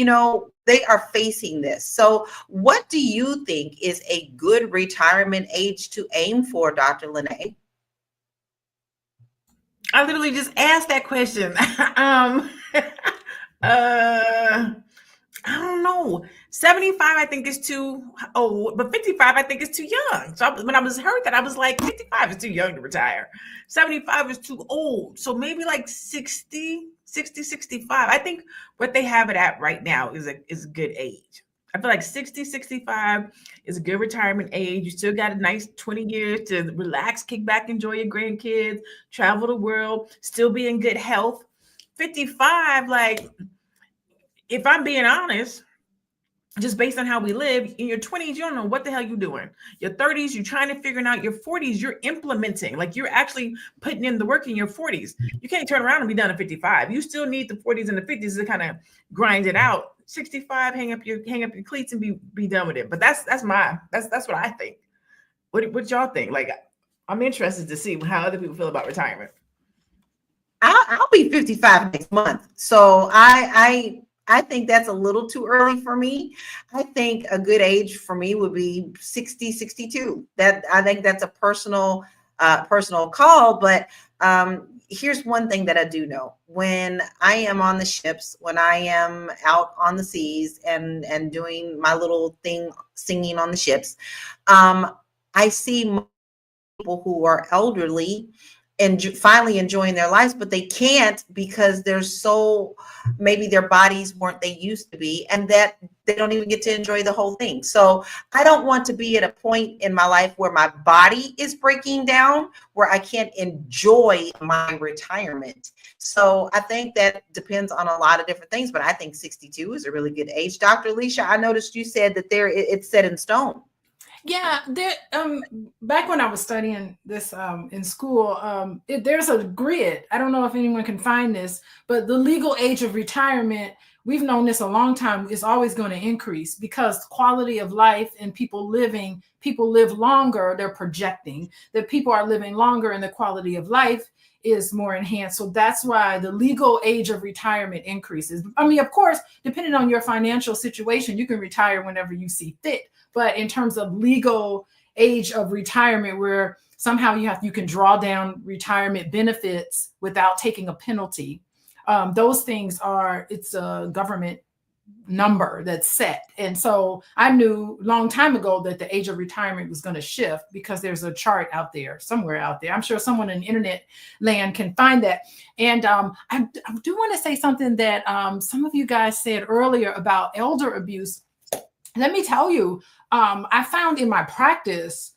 they are facing this. So what do you think is a good retirement age to aim for, Dr. Lene? I literally just asked that question. I don't know. 75, I think, is too old, but 55, I think, is too young. So when I heard that, I was like, 55 is too young to retire. 75 is too old. So maybe like 60, 65. I think what they have it at right now is a good age. I feel like 60, 65 is a good retirement age. You still got a nice 20 years to relax, kick back, enjoy your grandkids, travel the world, still be in good health. 55, like, if I'm being honest, just based on how we live, in your 20s, you don't know what the hell you're doing. Your 30s, you're trying to figure it out. Your 40s, you're implementing. Like, you're actually putting in the work in your 40s. You can't turn around and be done at 55. You still need the 40s and the 50s to kind of grind it out. 65, hang up your cleats and be done with it. But that's what I think. What y'all think? Like, I'm interested to see how other people feel about retirement. I'll be 55 next month. So I think that's a little too early for me. I think a good age for me would be 60, 62. I think that's a personal call. But here's one thing that I do know. When I am on the ships, when I am out on the seas and doing my little thing, singing on the ships, I see people who are elderly and finally enjoying their lives, but they can't because maybe their bodies weren't they used to be, and that they don't even get to enjoy the whole thing. So I don't want to be at a point in my life where my body is breaking down, where I can't enjoy my retirement. So I think that depends on a lot of different things, but I think 62 is a really good age. Dr. Alicia, I noticed you said that it's set in stone. Yeah, there. Back when I was studying this in school, there's a grid. I don't know if anyone can find this, but the legal age of retirement, we've known this a long time, is always going to increase because quality of life and people live longer. They're projecting that people are living longer, and the quality of life is more enhanced. So that's why the legal age of retirement increases. I mean, of course, depending on your financial situation, you can retire whenever you see fit. But in terms of legal age of retirement, where somehow you can draw down retirement benefits without taking a penalty, those things it's a government number that's set. And so I knew a long time ago that the age of retirement was going to shift because there's a chart out there, somewhere out there. I'm sure someone in internet land can find that. And I do want to say something that some of you guys said earlier about elder abuse. Let me tell you, I found in my practice,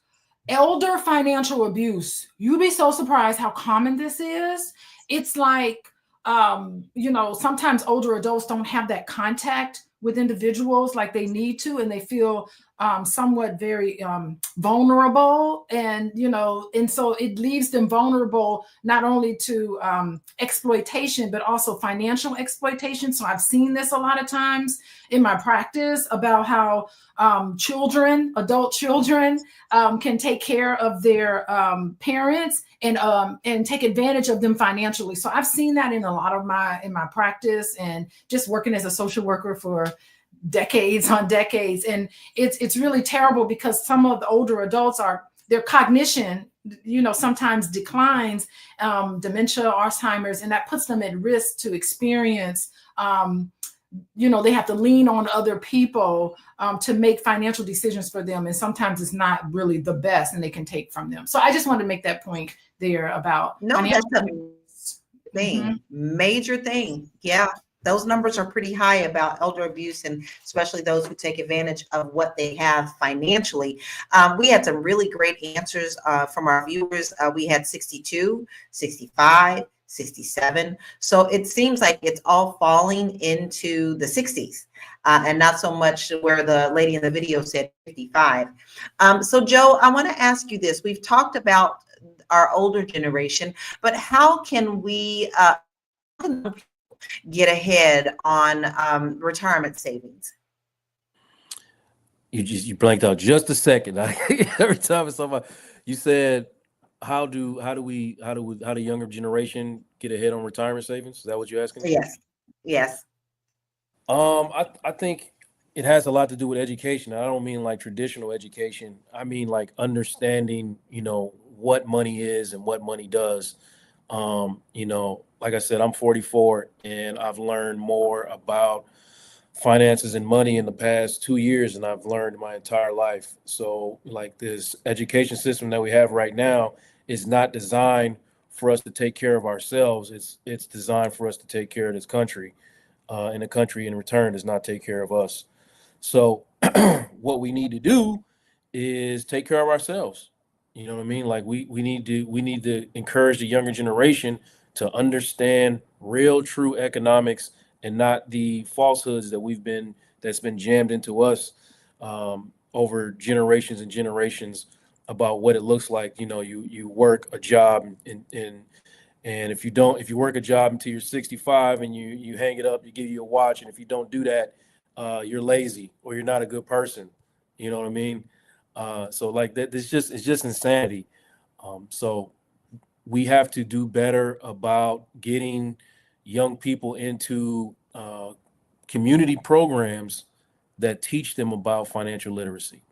elder financial abuse, you'd be so surprised how common this is. It's like, sometimes older adults don't have that contact with individuals like they need to, and they feel somewhat very vulnerable, and so it leaves them vulnerable not only to exploitation but also financial exploitation. So I've seen this a lot of times in my practice about how adult children can take care of their parents and take advantage of them financially. So I've seen that in a lot of my practice, and just working as a social worker for decades on decades. And it's really terrible because some of the older adults their cognition, sometimes declines, dementia, Alzheimer's, and that puts them at risk to experience, they have to lean on other people to make financial decisions for them. And sometimes it's not really the best, and they can take from them. So I just wanted to make that point there about That's a thing, major thing. Yeah. Those numbers are pretty high about elder abuse, and especially those who take advantage of what they have financially. We had some really great answers from our viewers. We had 62, 65, 67. So it seems like it's all falling into the 60s and not so much where the lady in the video said 55. So Joe, I want to ask you this. We've talked about our older generation, but how can we get ahead on retirement savings? You blanked out just a second. Every time it's somebody, you said, how do younger generation get ahead on retirement savings? Is that what you're asking? Yes. I think it has a lot to do with education. I don't mean like traditional education. I mean like understanding, what money is and what money does. Like I said, I'm 44 and I've learned more about finances and money in the past 2 years than I've learned my entire life. So like this education system that we have right now is not designed for us to take care of ourselves. It's designed for us to take care of this country, and the country in return does not take care of us. So what we need to do is take care of ourselves. You know what I mean? Like we need to encourage the younger generation to understand real, true economics, and not the falsehoods that's been jammed into us over generations and generations about what it looks like. You work a job and if you work a job until you're 65 and you hang it up, you give you a watch, and if you don't do that, you're lazy or you're not a good person. You know what I mean? So like that, it's just insanity. So we have to do better about getting young people into community programs that teach them about financial literacy.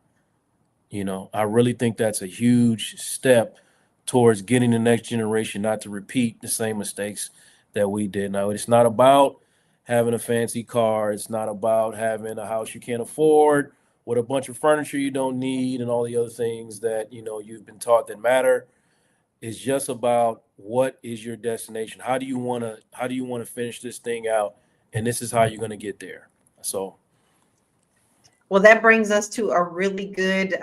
I really think that's a huge step towards getting the next generation not to repeat the same mistakes that we did. Now, it's not about having a fancy car. It's not about having a house you can't afford with a bunch of furniture you don't need and all the other things that, you've been taught that matter. It's just about what is your destination? How do you want to finish this thing out? And this is how you're going to get there. So. Well, that brings us to a really good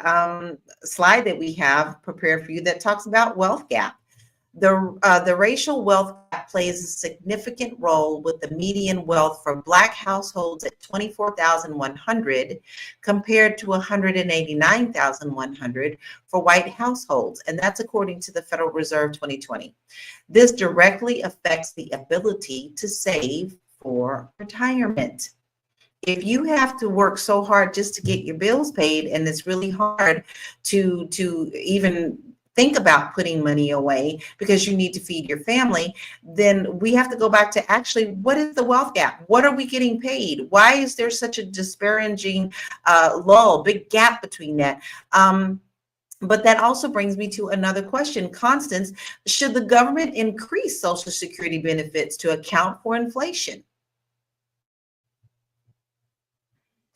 slide that we have prepared for you that talks about wealth gap. The racial wealth gap plays a significant role, with the median wealth for Black households at 24,100 compared to 189,100 for white households, and that's according to the Federal Reserve 2020. This directly affects the ability to save for retirement. If you have to work so hard just to get your bills paid, and it's really hard to even think about putting money away because you need to feed your family, then we have to go back to actually, what is the wealth gap? What are we getting paid? Why is there such a disparaging big gap between that? But that also brings me to another question. Constance, should the government increase Social Security benefits to account for inflation?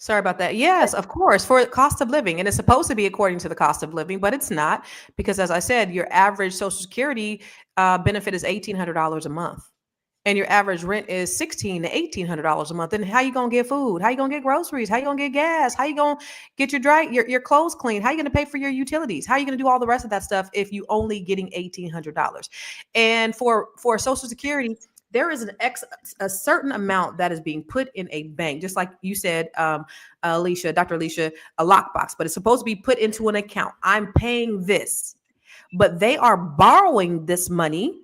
Sorry about that. Yes, of course, for cost of living. And it's supposed to be according to the cost of living, but it's not, because as I said, your average Social Security benefit is $1,800 a month. And your average rent is $1,600 to $1,800 a month. And how you gonna get food? How you gonna get groceries? How you gonna get gas? How you gonna get your clothes clean? How you gonna pay for your utilities? How you gonna do all the rest of that stuff if you only getting $1,800? And for Social Security, there is a certain amount that is being put in a bank, just like you said, Dr. Alicia, a lockbox, but it's supposed to be put into an account. I'm paying this, but they are borrowing this money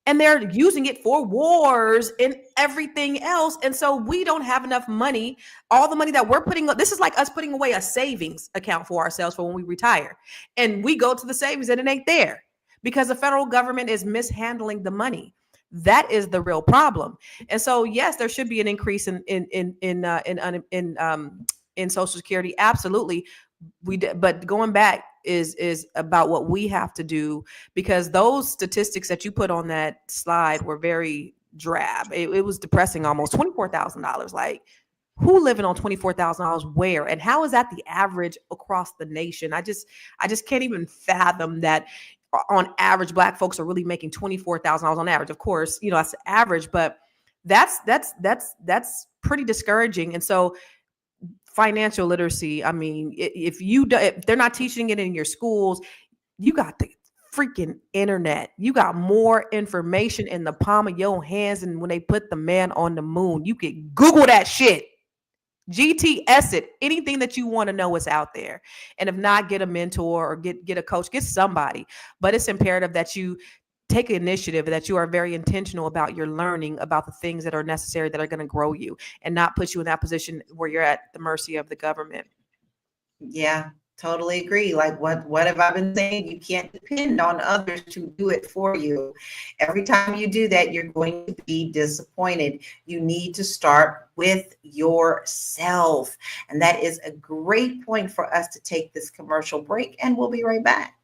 and they're using it for wars and everything else. And so we don't have enough money. All the money that we're putting, this is like us putting away a savings account for ourselves for when we retire. And we go to the savings and it ain't there because the federal government is mishandling the money. That is the real problem. And so, yes, there should be an increase in Social Security. Absolutely. But going back is about what we have to do, because those statistics that you put on that slide were very drab. It was depressing, almost $24,000. Like, who living on $24,000 where? And how is that the average across the nation? I just can't even fathom that. On average, Black folks are really making $24,000 on average. Of course, that's the average, but that's pretty discouraging. And so, financial literacy, I mean, if they're not teaching it in your schools, you got the freaking internet. You got more information in the palm of your hands than when they put the man on the moon. You can Google that shit. GTS it. Anything that you want to know is out there. And if not, get a mentor or get a coach, get somebody. But it's imperative that you take initiative, that you are very intentional about your learning about the things that are necessary, that are going to grow you, and not put you in that position where you're at the mercy of the government. Yeah, totally agree. Like, what have I been saying? You can't depend on others to do it for you. Every time you do that, you're going to be disappointed. You need to start with yourself. And that is a great point for us to take this commercial break, and we'll be right back.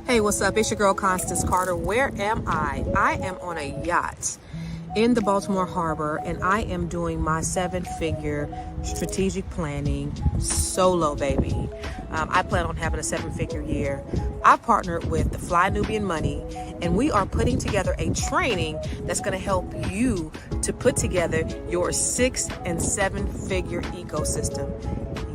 Hey, what's up? It's your girl, Constance Carter. Where am I? I am on a yacht in the Baltimore Harbor, and I am doing my 7-figure strategic planning solo, baby. I plan on having a 7-figure year. I partnered with the Fly Nubian Money, and we are putting together a training that's going to help you to put together your 6 and 7-figure ecosystem.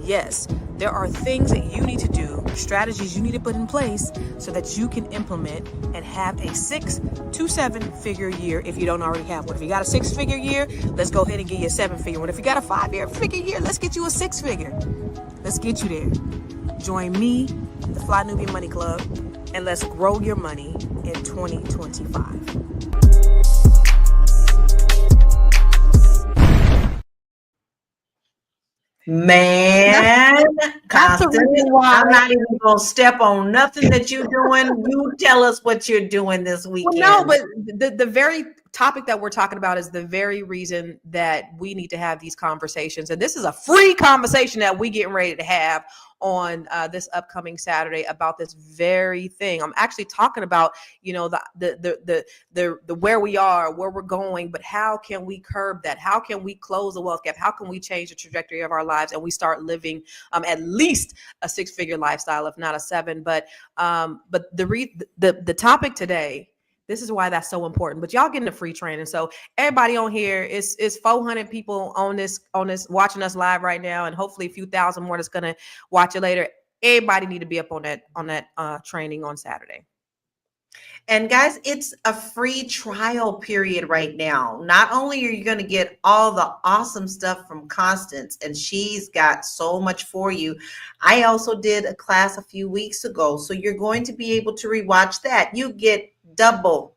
Yes, there are things that you need to do, strategies you need to put in place so that you can implement and have a 6 to 7-figure year if you don't already have one. If you got a 6-figure year, let's go ahead and get you a 7-figure one. If you got a 5-figure year, let's get you a 6-figure. Let's get you there. Join me, the Fly Nubian Money Club, and let's grow your money in 2025. Man, Constance, I'm not even gonna step on nothing that you're doing. You tell us what you're doing this weekend. Well, no, but the very topic that we're talking about is the very reason that we need to have these conversations. And this is a free conversation that we getting ready to have on this upcoming Saturday about this very thing. I'm actually talking about, the where we are, where we're going, but how can we curb that? How can we close the wealth gap? How can we change the trajectory of our lives and we start living at least a 6-figure lifestyle, if not a 7? But the topic today, this is why that's so important. But y'all getting a free training. So everybody on here is 400 people on this watching us live right now, and hopefully a few thousand more that's gonna watch it later. Everybody need to be up on that training on Saturday. And guys, it's a free trial period right now. Not only are you going to get all the awesome stuff from Constance, and she's got so much for you. I also did a class a few weeks ago, so you're going to be able to rewatch that. You get double.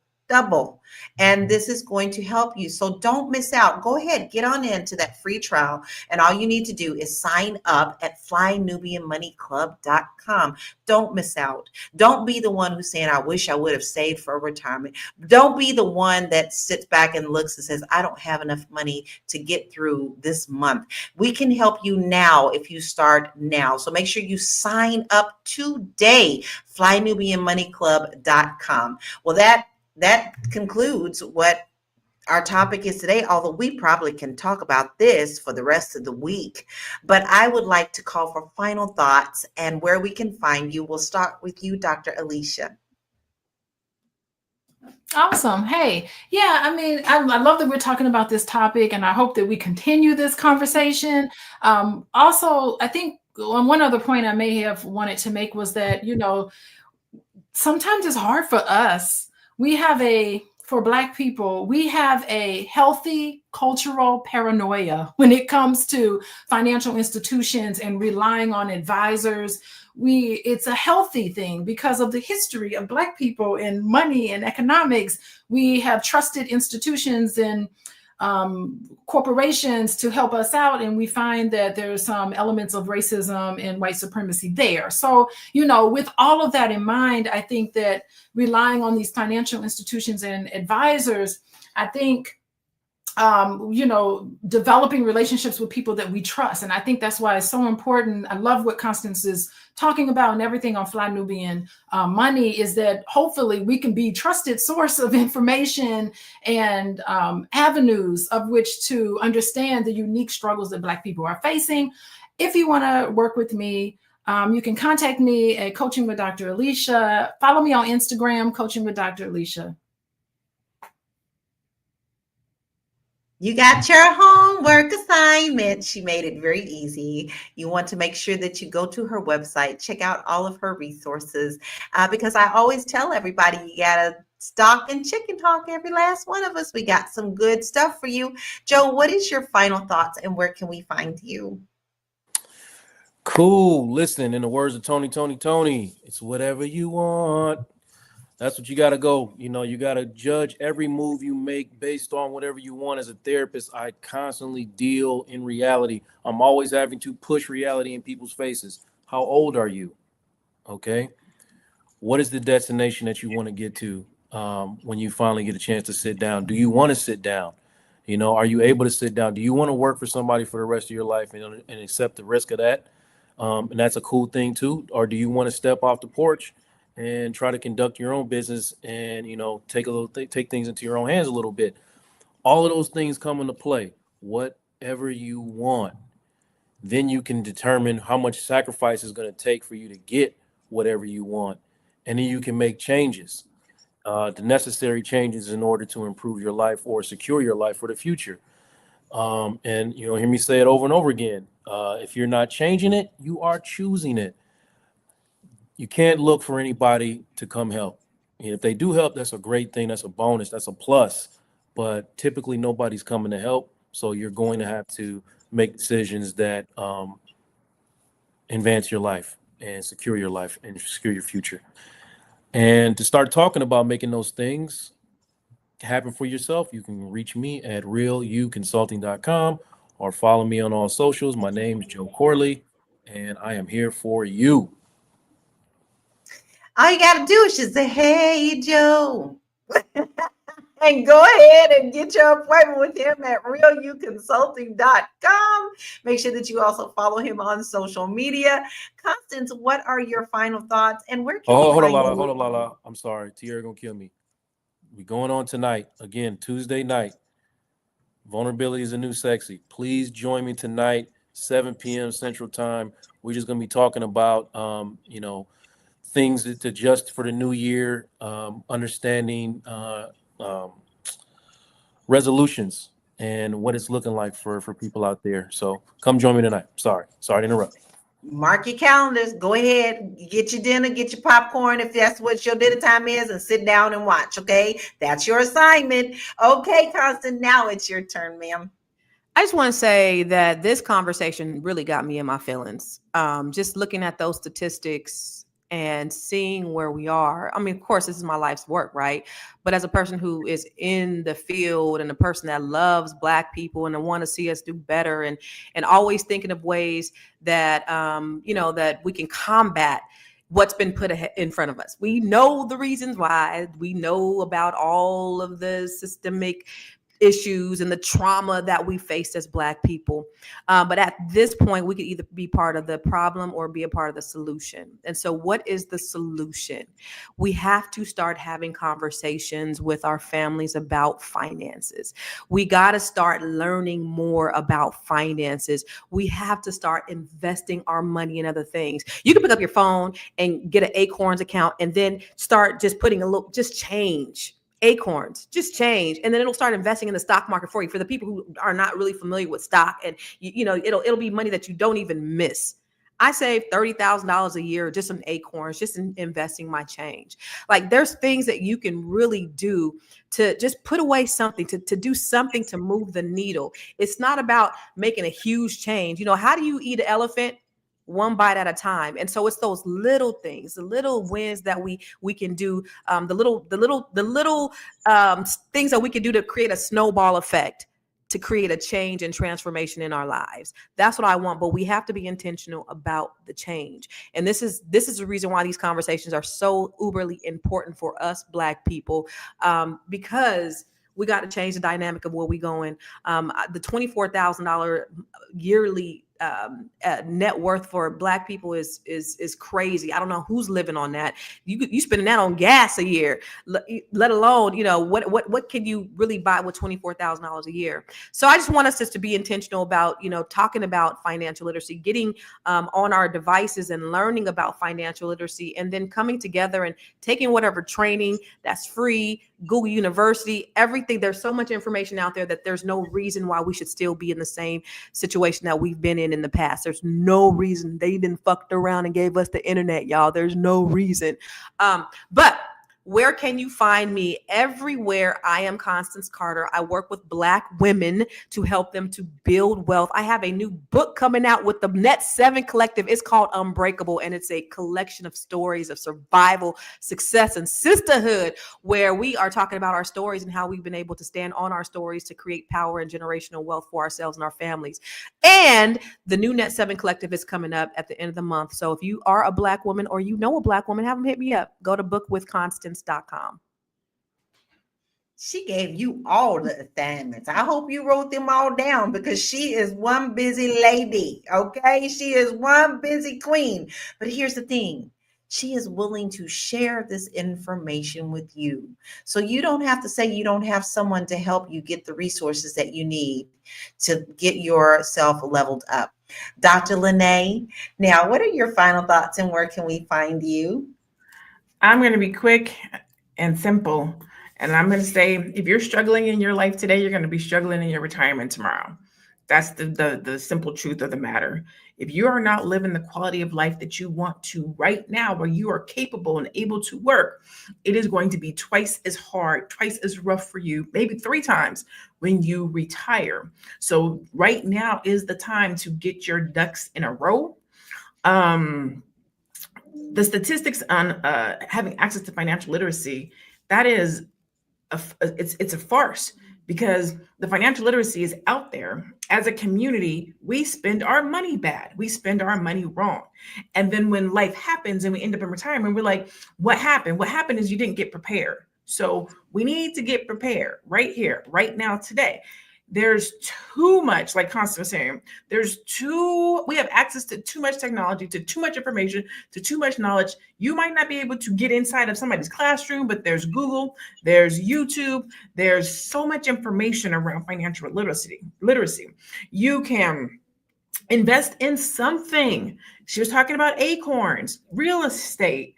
And this is going to help you. So don't miss out. Go ahead, get on into that free trial. And all you need to do is sign up at flynubianmoneyclub.com. Don't miss out. Don't be the one who's saying, I wish I would have saved for retirement. Don't be the one that sits back and looks and says, I don't have enough money to get through this month. We can help you now if you start now. So make sure you sign up today, flynubianmoneyclub.com. Well, that concludes what our topic is today, although we probably can talk about this for the rest of the week. But I would like to call for final thoughts and where we can find you. We'll start with you, Dr. Alicia. Awesome. Hey, yeah, I mean, I love that we're talking about this topic, and I hope that we continue this conversation. Also, I think one other point I may have wanted to make was that, sometimes it's hard for us. For Black people, we have a healthy cultural paranoia when it comes to financial institutions and relying on advisors. It's a healthy thing because of the history of Black people in money and economics. We have trusted institutions and corporations to help us out, and we find that there's some elements of racism and white supremacy there. So, with all of that in mind, I think that relying on these financial institutions and advisors, I think developing relationships with people that we trust. And I think that's why it's so important. I love what Constance is talking about, and everything on Fly Nubian Money is that hopefully we can be trusted source of information and avenues of which to understand the unique struggles that Black people are facing. If you want to work with me, you can contact me at Coaching with Dr. Alicia. Follow me on Instagram, Coaching with Dr. Alicia. You got your homework assignment. She made it very easy. You want to make sure that you go to her website, check out all of her resources, because I always tell everybody you got to stock and chicken talk, every last one of us. We got some good stuff for you. Joe, what is your final thoughts and where can we find you? Cool. Listen, in the words of Tony, it's whatever you want. That's what you got to go. You got to judge every move you make based on whatever you want. As a therapist, I constantly deal in reality. I'm always having to push reality in people's faces. How old are you? Okay. What is the destination that you want to get to when you finally get a chance to sit down? Do you want to sit down? Are you able to sit down? Do you want to work for somebody for the rest of your life and accept the risk of that? And that's a cool thing too. Or do you want to step off the porch and try to conduct your own business and, take things into your own hands a little bit? All of those things come into play. Whatever you want, then you can determine how much sacrifice is going to take for you to get whatever you want. And then you can make changes, the necessary changes in order to improve your life or secure your life for the future. And, hear me say it over and over again. If you're not changing it, you are choosing it. You can't look for anybody to come help. And if they do help, that's a great thing. That's a bonus. That's a plus. But typically nobody's coming to help. So you're going to have to make decisions that advance your life and secure your life and secure your future. And to start talking about making those things happen for yourself, you can reach me at realuconsulting.com or follow me on all socials. My name is Joe Corley, and I am here for you. All you got to do is just say, hey, Joe. And go ahead and get your appointment with him at realuconsulting.com. Make sure that you also follow him on social media. Constance, what are your final thoughts and where can hold on, Lala. I'm sorry. Tierra gonna kill me. We're going on tonight. Again, Tuesday night. Vulnerability is a new sexy. Please join me tonight, 7 p.m. Central Time. We're just gonna be talking about things to adjust for the new year, understanding resolutions and what it's looking like for people out there. So come join me tonight. Sorry to interrupt. Mark your calendars. Go ahead, get your dinner, get your popcorn if that's what your dinner time is, and sit down and watch. Okay, that's your assignment. Okay, Constant, now it's your turn, ma'am. I just want to say that this conversation really got me in my feelings. Just looking at those statistics and seeing where we are. I mean, of course, this is my life's work, right? But as a person who is in the field and a person that loves Black people and want to see us do better, and always thinking of ways that that we can combat what's been put in front of us. We know the reasons why. We know about all of the systemic issues and the trauma that we faced as Black people. But at this point, we could either be part of the problem or be a part of the solution. And so what is the solution? We have to start having conversations with our families about finances. We got to start learning more about finances. We have to start investing our money in other things. You can pick up your phone and get an Acorns account and then start just putting just change. Acorns, just change, and then it'll start investing in the stock market for you. For the people who are not really familiar with stock, and it'll be money that you don't even miss. I save $30,000 a year just in Acorns, just in investing my change. Like, there's things that you can really do to just put away something, to do something to move the needle. It's not about making a huge change. How do you eat an elephant? One bite at a time. And so it's those little things, the little wins that we can do, the little things that we can do to create a snowball effect, to create a change and transformation in our lives. That's what I want, but we have to be intentional about the change. And this is the reason why these conversations are so uberly important for us Black people, because we got to change the dynamic of where we're going. The $24,000 yearly net worth for Black people is crazy. I don't know who's living on that. You spending that on gas a year, let alone what can you really buy with $24,000 a year? So I just want us just to be intentional about talking about financial literacy, getting on our devices and learning about financial literacy, and then coming together and taking whatever training that's free, Google University, everything. There's so much information out there that there's no reason why we should still be in the same situation that we've been in the past. There's no reason. They didn't fucked around and gave us the internet, y'all. There's no reason. But where can you find me? Everywhere. I am Constance Carter. I work with Black women to help them to build wealth. I have a new book coming out with the Net 7 Collective. It's called Unbreakable, and it's a collection of stories of survival, success, and sisterhood, where we are talking about our stories and how we've been able to stand on our stories to create power and generational wealth for ourselves and our families. And the new Net 7 Collective is coming up at the end of the month. So if you are a Black woman or a Black woman, have them hit me up. Go to bookwithconstance.com. She gave you all the assignments. I hope you wrote them all down, because she is one busy lady. Okay, she is one busy queen. But here's the thing. She is willing to share this information with you. So you don't have to say you don't have someone to help you get the resources that you need to get yourself leveled up. Dr. Lene, now what are your final thoughts and where can we find you? I'm going to be quick and simple. And I'm going to say, if you're struggling in your life today, you're going to be struggling in your retirement tomorrow. That's the simple truth of the matter. If you are not living the quality of life that you want to right now, where you are capable and able to work, it is going to be twice as hard, twice as rough for you, maybe 3 times when you retire. So right now is the time to get your ducks in a row. The statistics on having access to financial literacy, that is it's a farce, because the financial literacy is out there. As a community, we spend our money bad. We spend our money wrong. And then when life happens and we end up in retirement, we're like, what happened? What happened is you didn't get prepared. So we need to get prepared right here, right now, today. There's too much, like Constance was saying, we have access to too much technology, to too much information, to too much knowledge. You might not be able to get inside of somebody's classroom, but there's Google, there's YouTube, there's so much information around financial literacy. You can invest in something. She was talking about Acorns, real estate,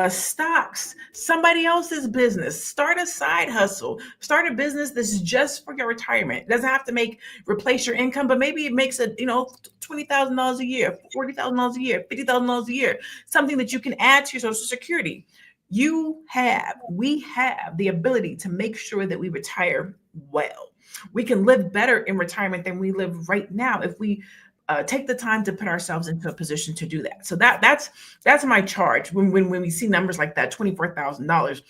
stocks, somebody else's business, start a side hustle, start a business that's just for your retirement. It doesn't have to replace your income, but maybe it makes $20,000 a year, $40,000 a year, $50,000 a year, something that you can add to your Social Security. We have the ability to make sure that we retire well. We can live better in retirement than we live right now if we take the time to put ourselves into a position to do that. So that's my charge. When we see numbers like that, $24,000,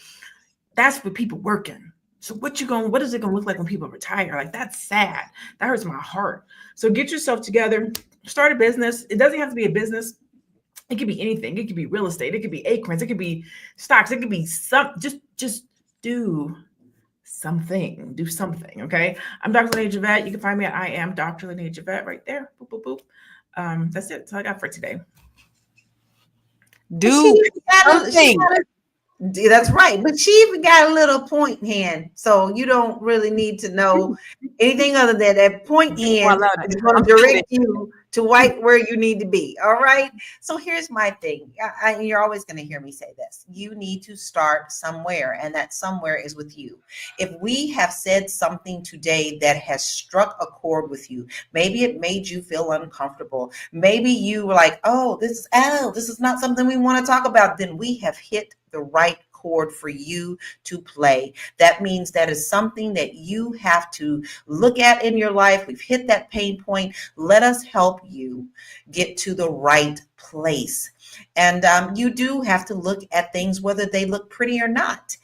that's for people working. So what is it gonna look like when people retire? Like, that's sad. That hurts my heart. So get yourself together, start a business. It doesn't have to be a business. It could be anything. It could be real estate. It could be acorns. It could be stocks. It could be just do something. Do something. Okay. I'm Dr. Lene Javette. You can find me at I am Dr. Lene Javette right there. Boop, boop, boop. That's it. That's all I got for today. Do something. That's right. But she even got a little point hand. So you don't really need to know anything other than that point hand is going to direct you to where you need to be. All right. So here's my thing. You're always going to hear me say this. You need to start somewhere, and that somewhere is with you. If we have said something today that has struck a chord with you, maybe it made you feel uncomfortable. Maybe you were like, this is not something we want to talk about. Then we have hit the right chord for you to play. That means that is something that you have to look at in your life. We've hit that pain point. Let us help you get to the right place. And you do have to look at things whether they look pretty or not.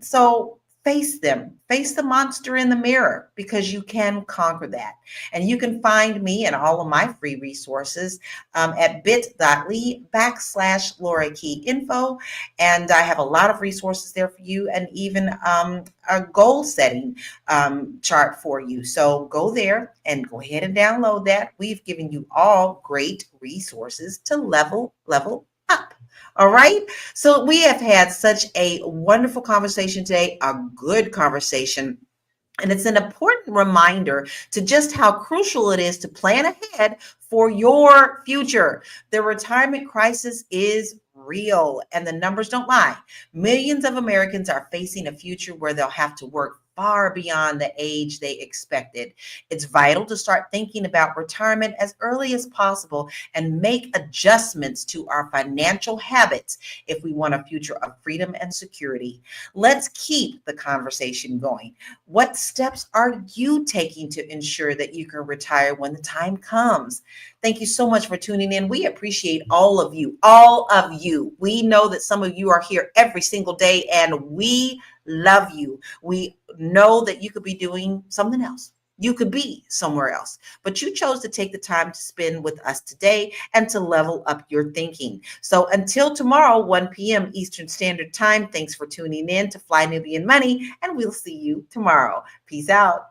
So face them. Face the monster in the mirror, because you can conquer that. And you can find me and all of my free resources at bit.ly/Laura Key Info. And I have a lot of resources there for you, and even a goal setting chart for you. So go there and go ahead and download that. We've given you all great resources to level up. All right. So we have had such a wonderful conversation today, a good conversation. And it's an important reminder to just how crucial it is to plan ahead for your future. The retirement crisis is real, and the numbers don't lie. Millions of Americans are facing a future where they'll have to work far beyond the age they expected. It's vital to start thinking about retirement as early as possible and make adjustments to our financial habits if we want a future of freedom and security. Let's keep the conversation going. What steps are you taking to ensure that you can retire when the time comes? Thank you so much for tuning in. We appreciate all of you. We know that some of you are here every single day, and we love you. We know that you could be doing something else. You could be somewhere else, but you chose to take the time to spend with us today and to level up your thinking. So until tomorrow, 1 p.m. Eastern Standard Time, thanks for tuning in to Fly Nubian Money, and we'll see you tomorrow. Peace out.